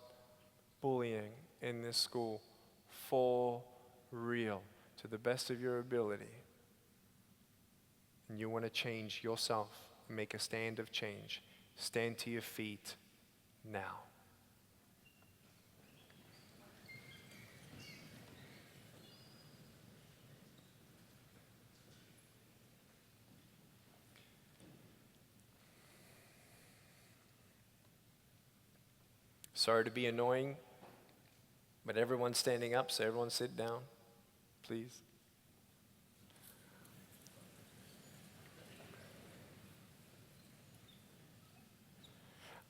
Speaker 3: bullying in this school for real, to the best of your ability, and you want to change yourself and make a stand of change, stand to your feet now. Sorry to be annoying, but everyone's standing up, so everyone sit down, please.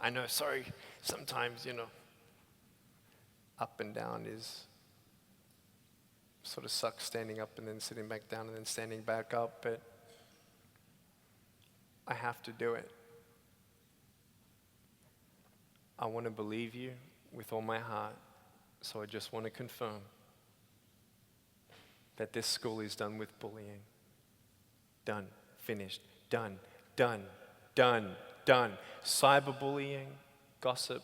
Speaker 3: I know, sorry, sometimes, up and down is sort of sucks, standing up and then sitting back down and then standing back up, but I have to do it. I want to believe you with all my heart, so I just want to confirm that this school is done with bullying. Done, finished, done, done, done, done. Cyberbullying, gossip,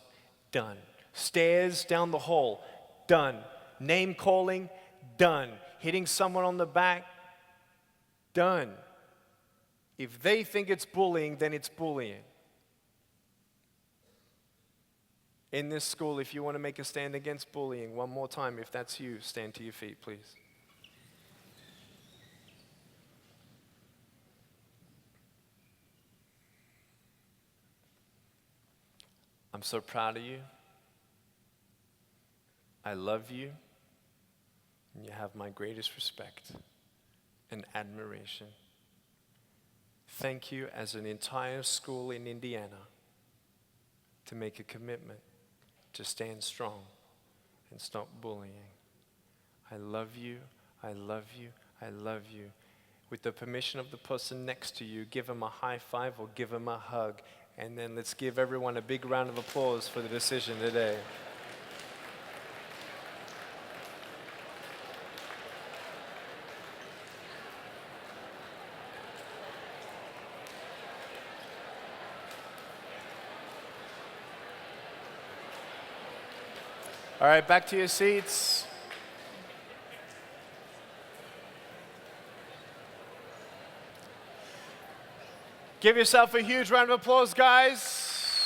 Speaker 3: done. Stairs down the hall, done. Name calling, done. Hitting someone on the back, done. If they think it's bullying, then it's bullying. In this school, if you want to make a stand against bullying, one more time, if that's you, stand to your feet, please. I'm so proud of you. I love you. And you have my greatest respect and admiration. Thank you as an entire school in Indiana to make a commitment to stand strong and stop bullying. I love you, I love you, I love you. With the permission of the person next to you, give them a high five or give them a hug. And then let's give everyone a big round of applause for the decision today. All right, back to your seats. Give yourself a huge round of applause, guys.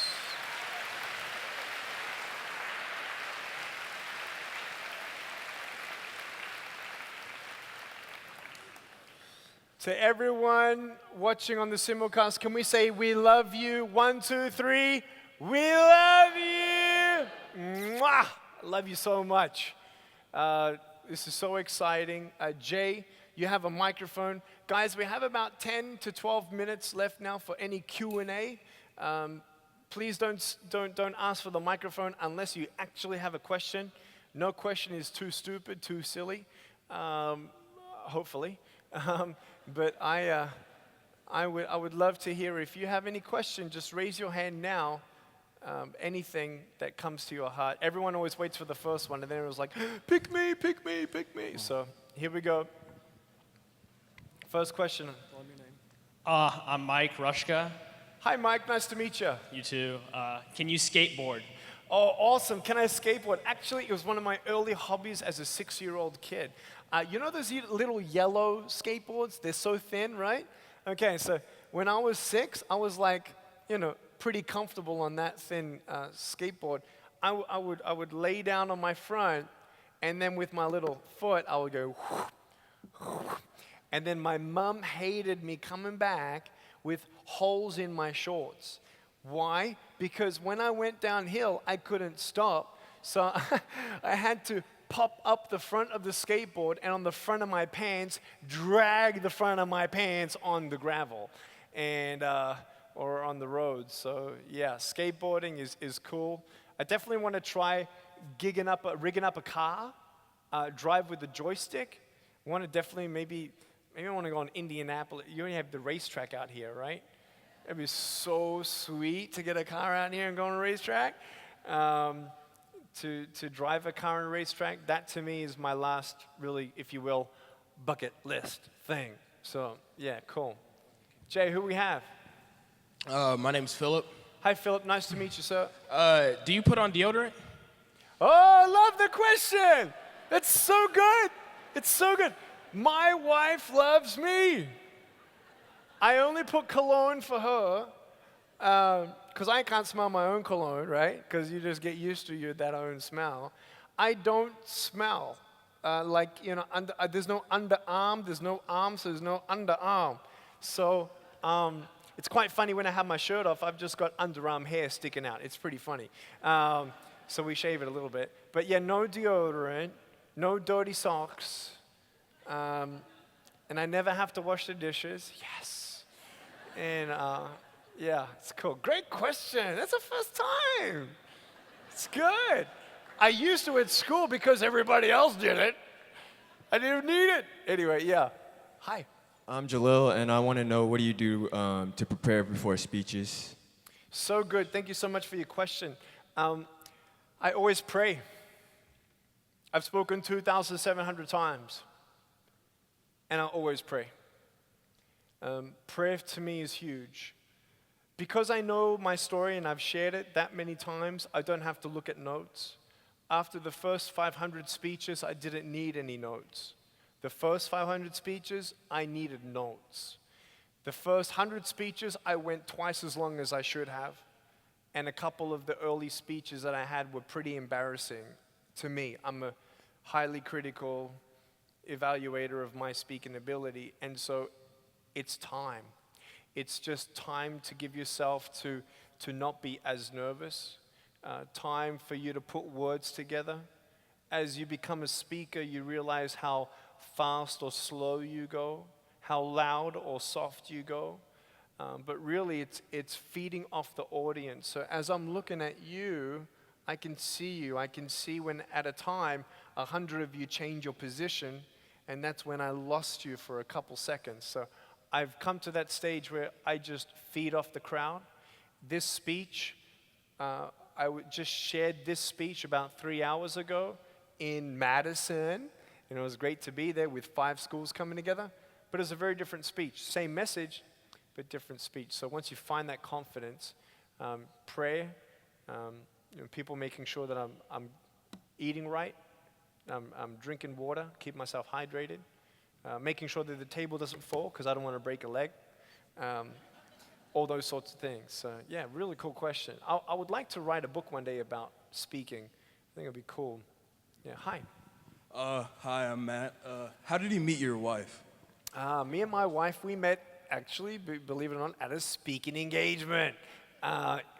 Speaker 3: To everyone watching on the simulcast, can we say we love you? 1, 2, 3. We love you. Mwah! I love you so much. This is so exciting. Jay, you have a microphone. Guys, we have about 10 to 12 minutes left now for any Q&A. Please don't ask for the microphone unless you actually have a question. No question is too stupid, too silly, hopefully. But I would love to hear if you have any question, just raise your hand now. Anything that comes to your heart. Everyone always waits for the first one, and then it was like, pick me, pick me, pick me. So here we go. First question.
Speaker 4: I'm Mike Rushka.
Speaker 3: Hi, Mike. Nice to meet you.
Speaker 4: You too. Can you skateboard?
Speaker 3: Oh, awesome. Can I skateboard? Actually, it was one of my early hobbies as a 6-year-old kid. You know those little yellow skateboards? They're so thin, right? Okay, so when I was 6, I was like, pretty comfortable on that thin skateboard. I would lay down on my front, and then with my little foot, I would go, and then my mom hated me coming back with holes in my shorts. Why? Because when I went downhill, I couldn't stop, so I had to pop up the front of the skateboard and on the front of my pants, drag the front of my pants on the gravel. And or on the road. So yeah, skateboarding is cool. I definitely want to try rigging up a car, drive with the joystick. I want to definitely maybe I want to go on Indianapolis. You only have the racetrack out here, right? It'd be so sweet to get a car out here and go on a racetrack. To drive a car on a racetrack, that to me is my last really, if you will, bucket list thing. So yeah, cool. Jay, who we have?
Speaker 5: My name's Philip.
Speaker 3: Hi, Philip. Nice to meet you, sir.
Speaker 5: Do you put on deodorant?
Speaker 3: Oh, I love the question. That's so good. It's so good. My wife loves me. I only put cologne for her because I can't smell my own cologne, right? Because you just get used to that own smell. I don't smell. There's no underarm. There's no arm, so there's no underarm. So it's quite funny when I have my shirt off, I've just got underarm hair sticking out. It's pretty funny. So we shave it a little bit. But yeah, no deodorant, no dirty socks, and I never have to wash the dishes. Yes. And yeah, it's cool. Great question. That's the first time. It's good. I used to at school because everybody else did it. I didn't need it. Anyway, yeah. Hi.
Speaker 6: I'm Jalil, and I want to know, what do you do to prepare before speeches?
Speaker 3: So good. Thank you so much for your question. I always pray. I've spoken 2,700 times, and I always pray. Prayer to me is huge. Because I know my story and I've shared it that many times, I don't have to look at notes. after the first 500 speeches, I didn't need any notes. The first 500 speeches, I needed notes. The first 100 speeches, I went twice as long as I should have. And a couple of the early speeches that I had were pretty embarrassing to me. I'm a highly critical evaluator of my speaking ability, and so it's time. It's just time to give yourself to not be as nervous, time for you to put words together. As you become a speaker, you realize how fast or slow you go, how loud or soft you go. But really, it's feeding off the audience. So as I'm looking at you, I can see you. I can see when at a time, 100 of you change your position, and that's when I lost you for a couple seconds. So I've come to that stage where I just feed off the crowd. This speech, just shared this speech about 3 hours ago in Madison. And it was great to be there with 5 schools coming together. But it was a very different speech. Same message, but different speech. So once you find that confidence, prayer, people making sure that I'm eating right, I'm drinking water, keep myself hydrated, making sure that the table doesn't fall because I don't want to break a leg, all those sorts of things. So yeah, really cool question. I would like to write a book one day about speaking. I think it'd be cool. Yeah, hi.
Speaker 5: Hi, I'm Matt. How did you meet your wife?
Speaker 3: Me and my wife, we met, actually, believe it or not, at a speaking engagement.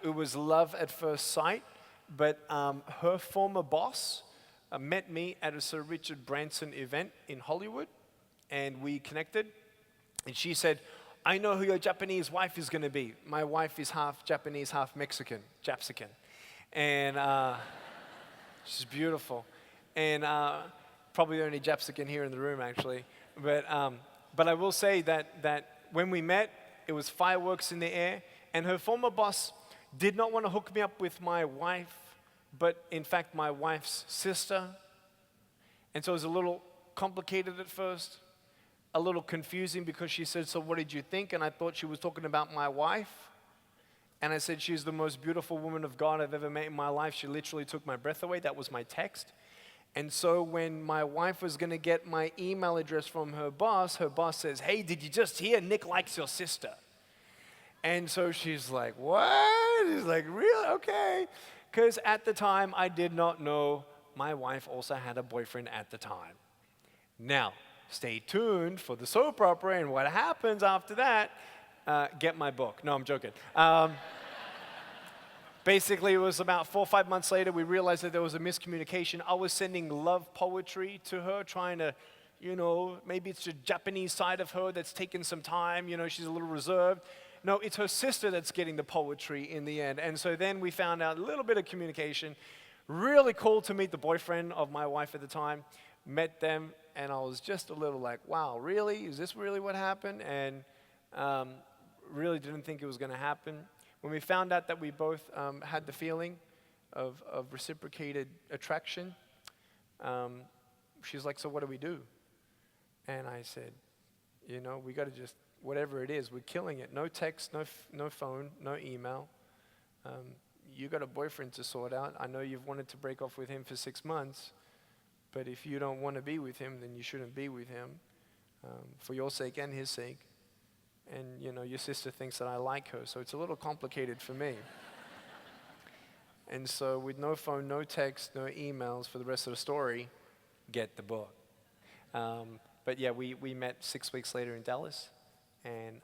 Speaker 3: It was love at first sight, but her former boss met me at a Sir Richard Branson event in Hollywood, and we connected, and she said, I know who your Japanese wife is going to be. My wife is half Japanese, half Mexican, Japsican, and she's beautiful, and probably the only Japsican here in the room, actually, but I will say that when we met, it was fireworks in the air, and her former boss did not want to hook me up with my wife, but in fact my wife's sister. And so it was a little complicated at first, a little confusing because she said, so what did you think? And I thought she was talking about my wife. And I said, she's the most beautiful woman of God I've ever met in my life. She literally took my breath away. That was my text. And so when my wife was going to get my email address from her boss says, hey, did you just hear Nick likes your sister? And so she's like, what? She's like, really? Okay. Because at the time, I did not know my wife also had a boyfriend at the time. Now, stay tuned for the soap opera and what happens after that. Get my book. No, I'm joking. Basically, it was about 4 or 5 months later, we realized that there was a miscommunication. I was sending love poetry to her, trying to, maybe it's the Japanese side of her that's taken some time. She's a little reserved. No, it's her sister that's getting the poetry in the end. And so then we found out a little bit of communication. Really cool to meet the boyfriend of my wife at the time. Met them, and I was just a little like, wow, really? Is this really what happened? And really didn't think it was going to happen. When we found out that we both had the feeling of reciprocated attraction, she's like, so what do we do? And I said, we got to just, whatever it is, we're killing it. No text, no phone, no email. You got a boyfriend to sort out. I know you've wanted to break off with him for 6 months, but if you don't want to be with him, then you shouldn't be with him, for your sake and his sake. And, your sister thinks that I like her, so it's a little complicated for me. And so with no phone, no text, no emails for the rest of the story, get the book. But yeah, we met 6 weeks later in Dallas, and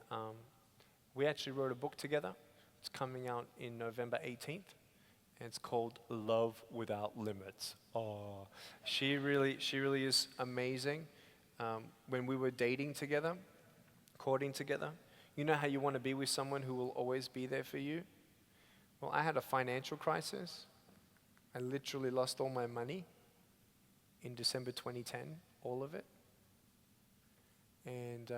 Speaker 3: we actually wrote a book together. It's coming out in November 18th, and it's called Love Without Limits. Oh, she really is amazing. When we were dating together, courting together, you know how you want to be with someone who will always be there for you? Well, I had a financial crisis. I literally lost all my money in December 2010, all of it. And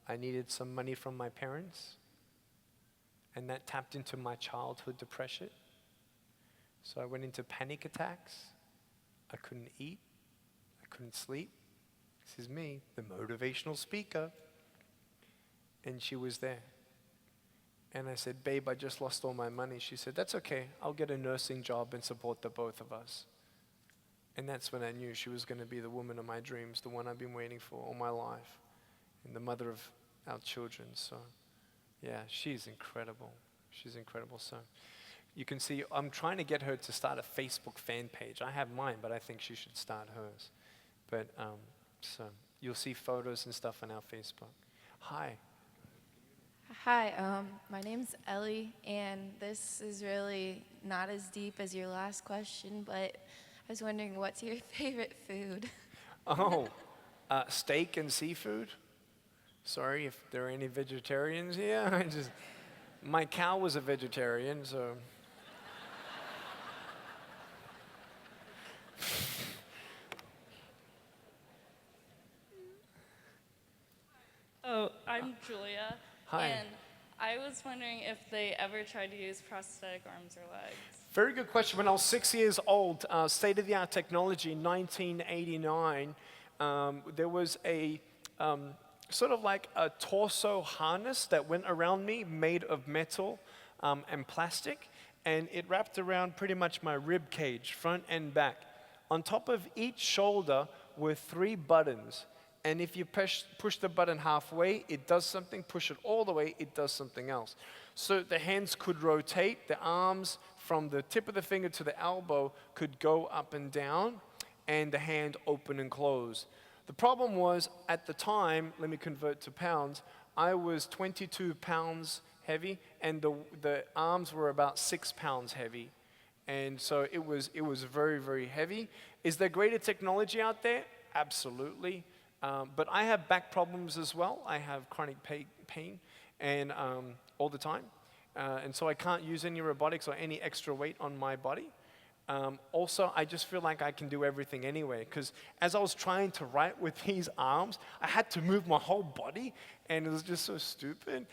Speaker 3: I needed some money from my parents, and that tapped into my childhood depression. So I went into panic attacks. I couldn't eat. I couldn't sleep. This is me, the motivational speaker. And she was there. And I said, babe, I just lost all my money. She said, that's okay. I'll get a nursing job and support the both of us. And that's when I knew she was going to be the woman of my dreams, the one I've been waiting for all my life, and the mother of our children. So, yeah, she's incredible. She's incredible. So, you can see I'm trying to get her to start a Facebook fan page. I have mine, but I think she should start hers. But, so you'll see photos and stuff on our Facebook. Hi.
Speaker 7: Hi, my name's Ellie, and this is really not as deep as your last question, but I was wondering, what's your favorite food?
Speaker 3: Oh, steak and seafood? Sorry if there are any vegetarians here. My cow was a vegetarian, so.
Speaker 8: Oh, I'm Julia.
Speaker 3: Hi.
Speaker 8: And I was wondering if they ever tried to use prosthetic arms or legs.
Speaker 3: Very good question. When I was 6 years old, state-of-the-art technology, 1989, there was a sort of like a torso harness that went around me made of metal and plastic, and it wrapped around pretty much my rib cage, front and back. On top of each shoulder were 3 buttons. And if you push the button halfway, it does something. Push it all the way, it does something else. So the hands could rotate. The arms from the tip of the finger to the elbow could go up and down, and the hand open and close. The problem was, at the time, let me convert to pounds, I was 22 pounds heavy, and the arms were about 6 pounds heavy. And so it was very, very heavy. Is there greater technology out there? Absolutely. But I have back problems as well. I have chronic pain and all the time. And so I can't use any robotics or any extra weight on my body. Also, I just feel like I can do everything anyway. Because as I was trying to write with these arms, I had to move my whole body. And it was just so stupid.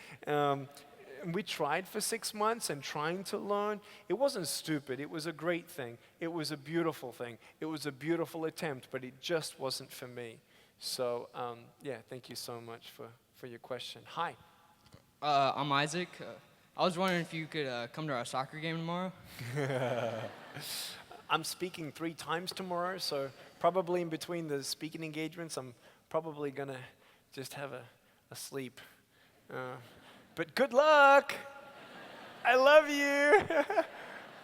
Speaker 3: We tried for 6 months and trying to learn. It wasn't stupid. It was a great thing. It was a beautiful thing. It was a beautiful attempt, but it just wasn't for me. So, yeah, thank you so much for your question. Hi.
Speaker 9: I'm Isaac. I was wondering if you could come to our soccer game tomorrow.
Speaker 3: I'm speaking 3 times tomorrow, so probably in between the speaking engagements, I'm probably going to just have a sleep. But good luck. I love you.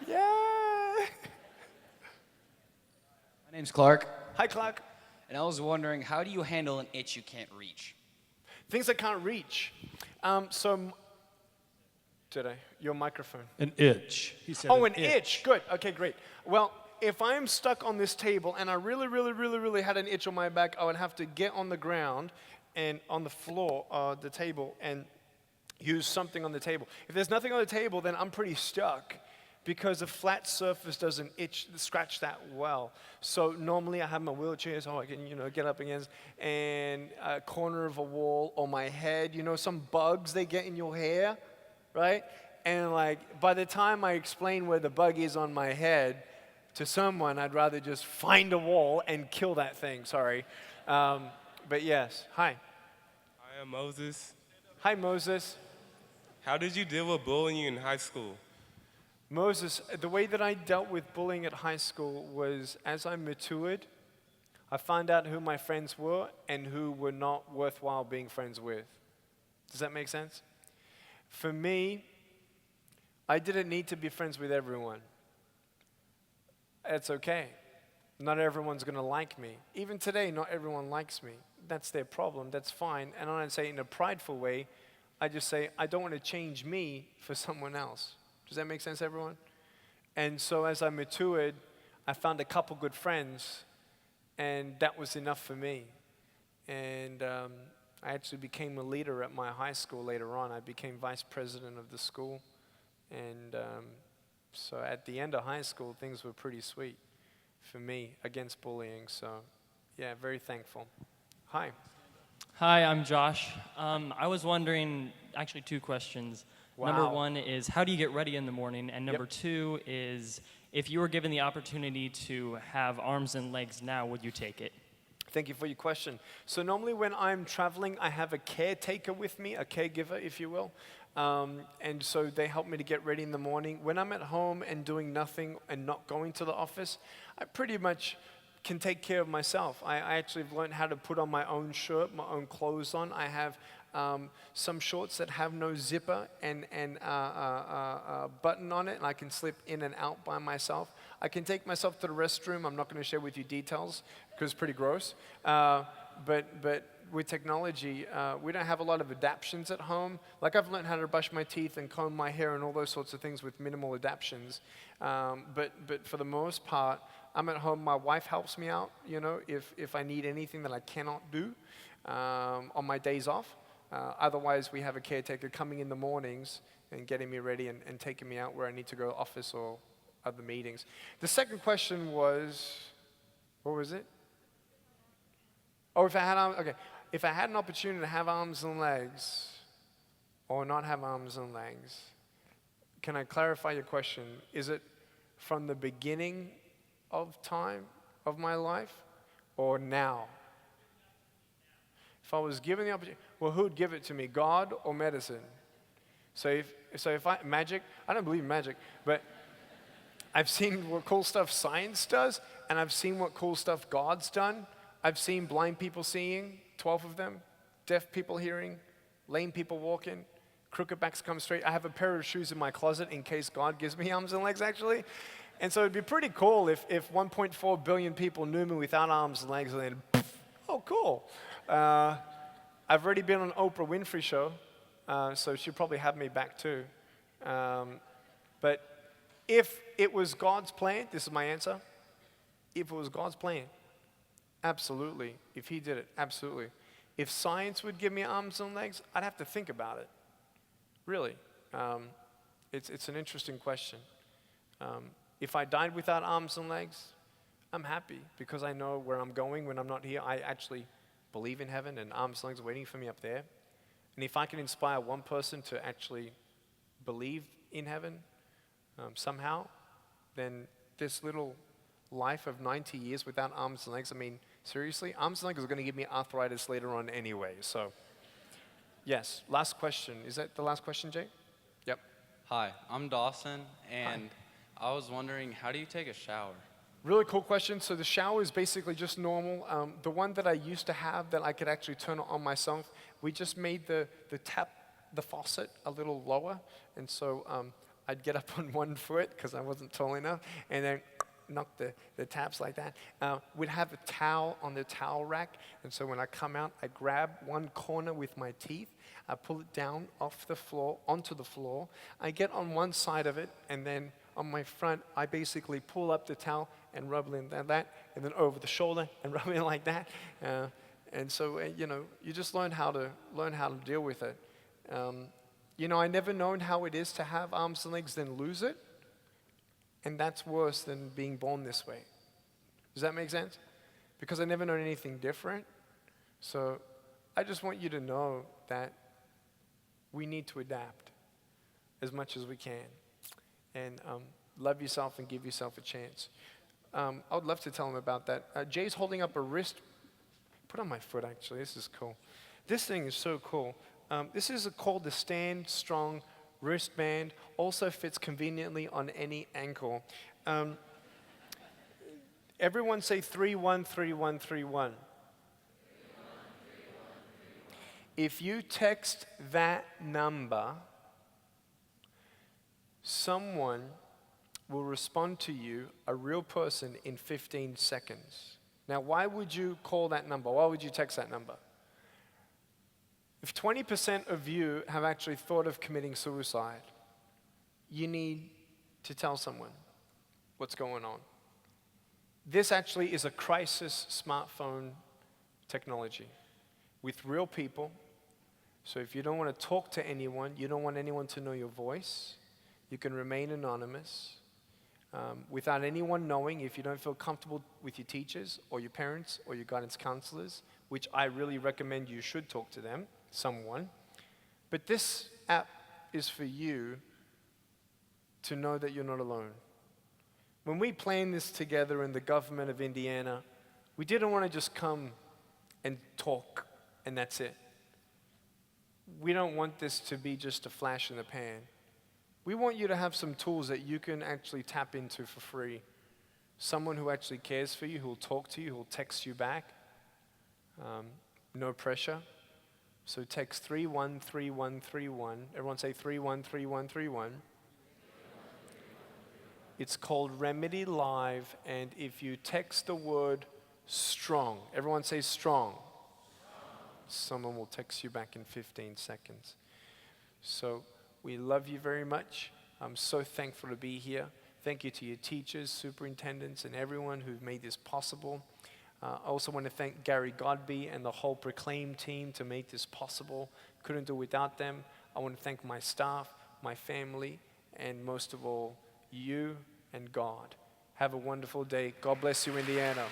Speaker 3: Yeah.
Speaker 10: My name's Clark,
Speaker 3: Hi, Clark.
Speaker 10: and I was wondering, how do you handle an itch you can't reach?
Speaker 3: Things I can't reach. Your microphone.
Speaker 2: An itch. He said
Speaker 3: Oh, an itch. Good. Okay, great. Well, if I'm stuck on this table and I really, really, really, really had an itch on my back, I would have to get on the ground and on the floor, the table, and use something on the table. If there's nothing on the table, then I'm pretty stuck because a flat surface doesn't scratch that well. So normally I have my wheelchair so I can, get up against and a corner of a wall or my head. Some bugs they get in your hair, right? And by the time I explain where the bug is on my head to someone, I'd rather just find a wall and kill that thing. Sorry. But yes. Hi.
Speaker 11: I am Moses.
Speaker 3: Hi, Moses.
Speaker 11: How did you deal with bullying in high school?
Speaker 3: Moses, the way that I dealt with bullying at high school was as I matured, I found out who my friends were and who were not worthwhile being friends with. Does that make sense? For me, I didn't need to be friends with everyone. It's okay. Not everyone's going to like me. Even today, not everyone likes me. That's their problem. That's fine. And I don't say it in a prideful way. I just say, I don't want to change me for someone else. Does that make sense, everyone? And so as I matured, I found a couple good friends, and that was enough for me. And I actually became a leader at my high school later on. I became vice president of the school. And so at the end of high school, things were pretty sweet for me against bullying. So, yeah, very thankful. Hi.
Speaker 4: Hi, I'm Josh. I was wondering, actually 2 questions.
Speaker 3: Wow.
Speaker 4: Number 1 is, how do you get ready in the morning? And number 2 is, if you were given the opportunity to have arms and legs now, would you take it?
Speaker 3: Thank you for your question. So normally when I'm traveling, I have a caretaker with me, a caregiver, if you will. And so they help me to get ready in the morning. When I'm at home and doing nothing and not going to the office, I pretty much can take care of myself. I actually have learned how to put on my own shirt, my own clothes on. I have some shorts that have no zipper and button on it, and I can slip in and out by myself. I can take myself to the restroom. I'm not going to share with you details because it's pretty gross. But with technology, we don't have a lot of adaptions at home. Like I've learned how to brush my teeth and comb my hair and all those sorts of things with minimal adaptions. But for the most part, I'm at home. My wife helps me out, you know, if I need anything that I cannot do on my days off. Otherwise, we have a caretaker coming in the mornings and getting me ready and taking me out where I need to go to office or other meetings. The second question was, what was it? Oh, if I had arms, okay. If I had an opportunity to have arms and legs or not have arms and legs, can I clarify your question? Is it from the beginning of time of my life or now? If I was given the opportunity, well, who would give it to me, God or medicine? So if magic, I don't believe in magic, but I've seen what cool stuff science does, and I've seen what cool stuff God's done. I've seen blind people seeing, 12 of them, deaf people hearing, lame people walking, crooked backs come straight. I have a pair of shoes in my closet in case God gives me arms and legs, actually. And so it'd be pretty cool if 1.4 billion people knew me without arms and legs, and then, oh, cool. I've already been on Oprah Winfrey show, so she'll probably have me back too. But if it was God's plan, this is my answer. If it was God's plan, absolutely. If he did it, absolutely. If science would give me arms and legs, I'd have to think about it. Really. It's an interesting question. If I died without arms and legs, I'm happy because I know where I'm going when I'm not here. I actually believe in heaven and arms and legs waiting for me up there. And if I can inspire one person to actually believe in heaven somehow, then this little life of 90 years without arms and legs, I mean, seriously, arms and legs are going to give me arthritis later on anyway. So, yes, last question. Is that the last question, Jay? Yep.
Speaker 12: Hi, I'm Dawson, and I was wondering, how do you take a shower?
Speaker 3: Really cool question. So the shower is basically just normal. The one that I used to have that I could actually turn on myself, we just made the tap, the faucet a little lower. And so I'd get up on one foot because I wasn't tall enough, and then knock the taps like that. We'd have a towel on the towel rack, and so when I come out, I grab one corner with my teeth, I pull it down off the floor, onto the floor, I get on one side of it, and then on my front, I basically pull up the towel and rub it in like that, and then over the shoulder and rub it in like that. And so, you know, you just learn how to deal with it. You know, I never known how it is to have arms and legs then lose it. And that's worse than being born this way. Does that make sense? Because I never known anything different. So I just want you to know that we need to adapt as much as we can. And love yourself and give yourself a chance. I would love to tell him about that. Jay's holding up a wrist. Put on my foot, actually. This is cool. This thing is so cool. This is called the Stand Strong wristband. Also fits conveniently on any ankle. Everyone say 313131. If you text that number, someone will respond to you, a real person, in 15 seconds. Now, why would you call that number? Why would you text that number? If 20% of you have actually thought of committing suicide, you need to tell someone what's going on. This actually is a crisis smartphone technology with real people. So if you don't want to talk to anyone, you don't want anyone to know your voice, you can remain anonymous without anyone knowing. If you don't feel comfortable with your teachers or your parents or your guidance counselors, which I really recommend you should talk to them, someone. But this app is for you to know that you're not alone. When we planned this together in the government of Indiana, we didn't want to just come and talk and that's it. We don't want this to be just a flash in the pan. We want you to have some tools that you can actually tap into for free Someone who actually cares for you, who will talk to you, who will text you back. No pressure. So text 313131. Everyone say 313131. It's called Remedy Live, and if you text the word strong, everyone say strong. Someone will text you back in 15 seconds. So we love you very much. I'm so thankful to be here. Thank you to your teachers, superintendents, and everyone who've made this possible. I also want to thank Gary Godby and the whole Proclaim team to make this possible. Couldn't do it without them. I want to thank my staff, my family, and most of all, you and God. Have a wonderful day. God bless you, Indiana.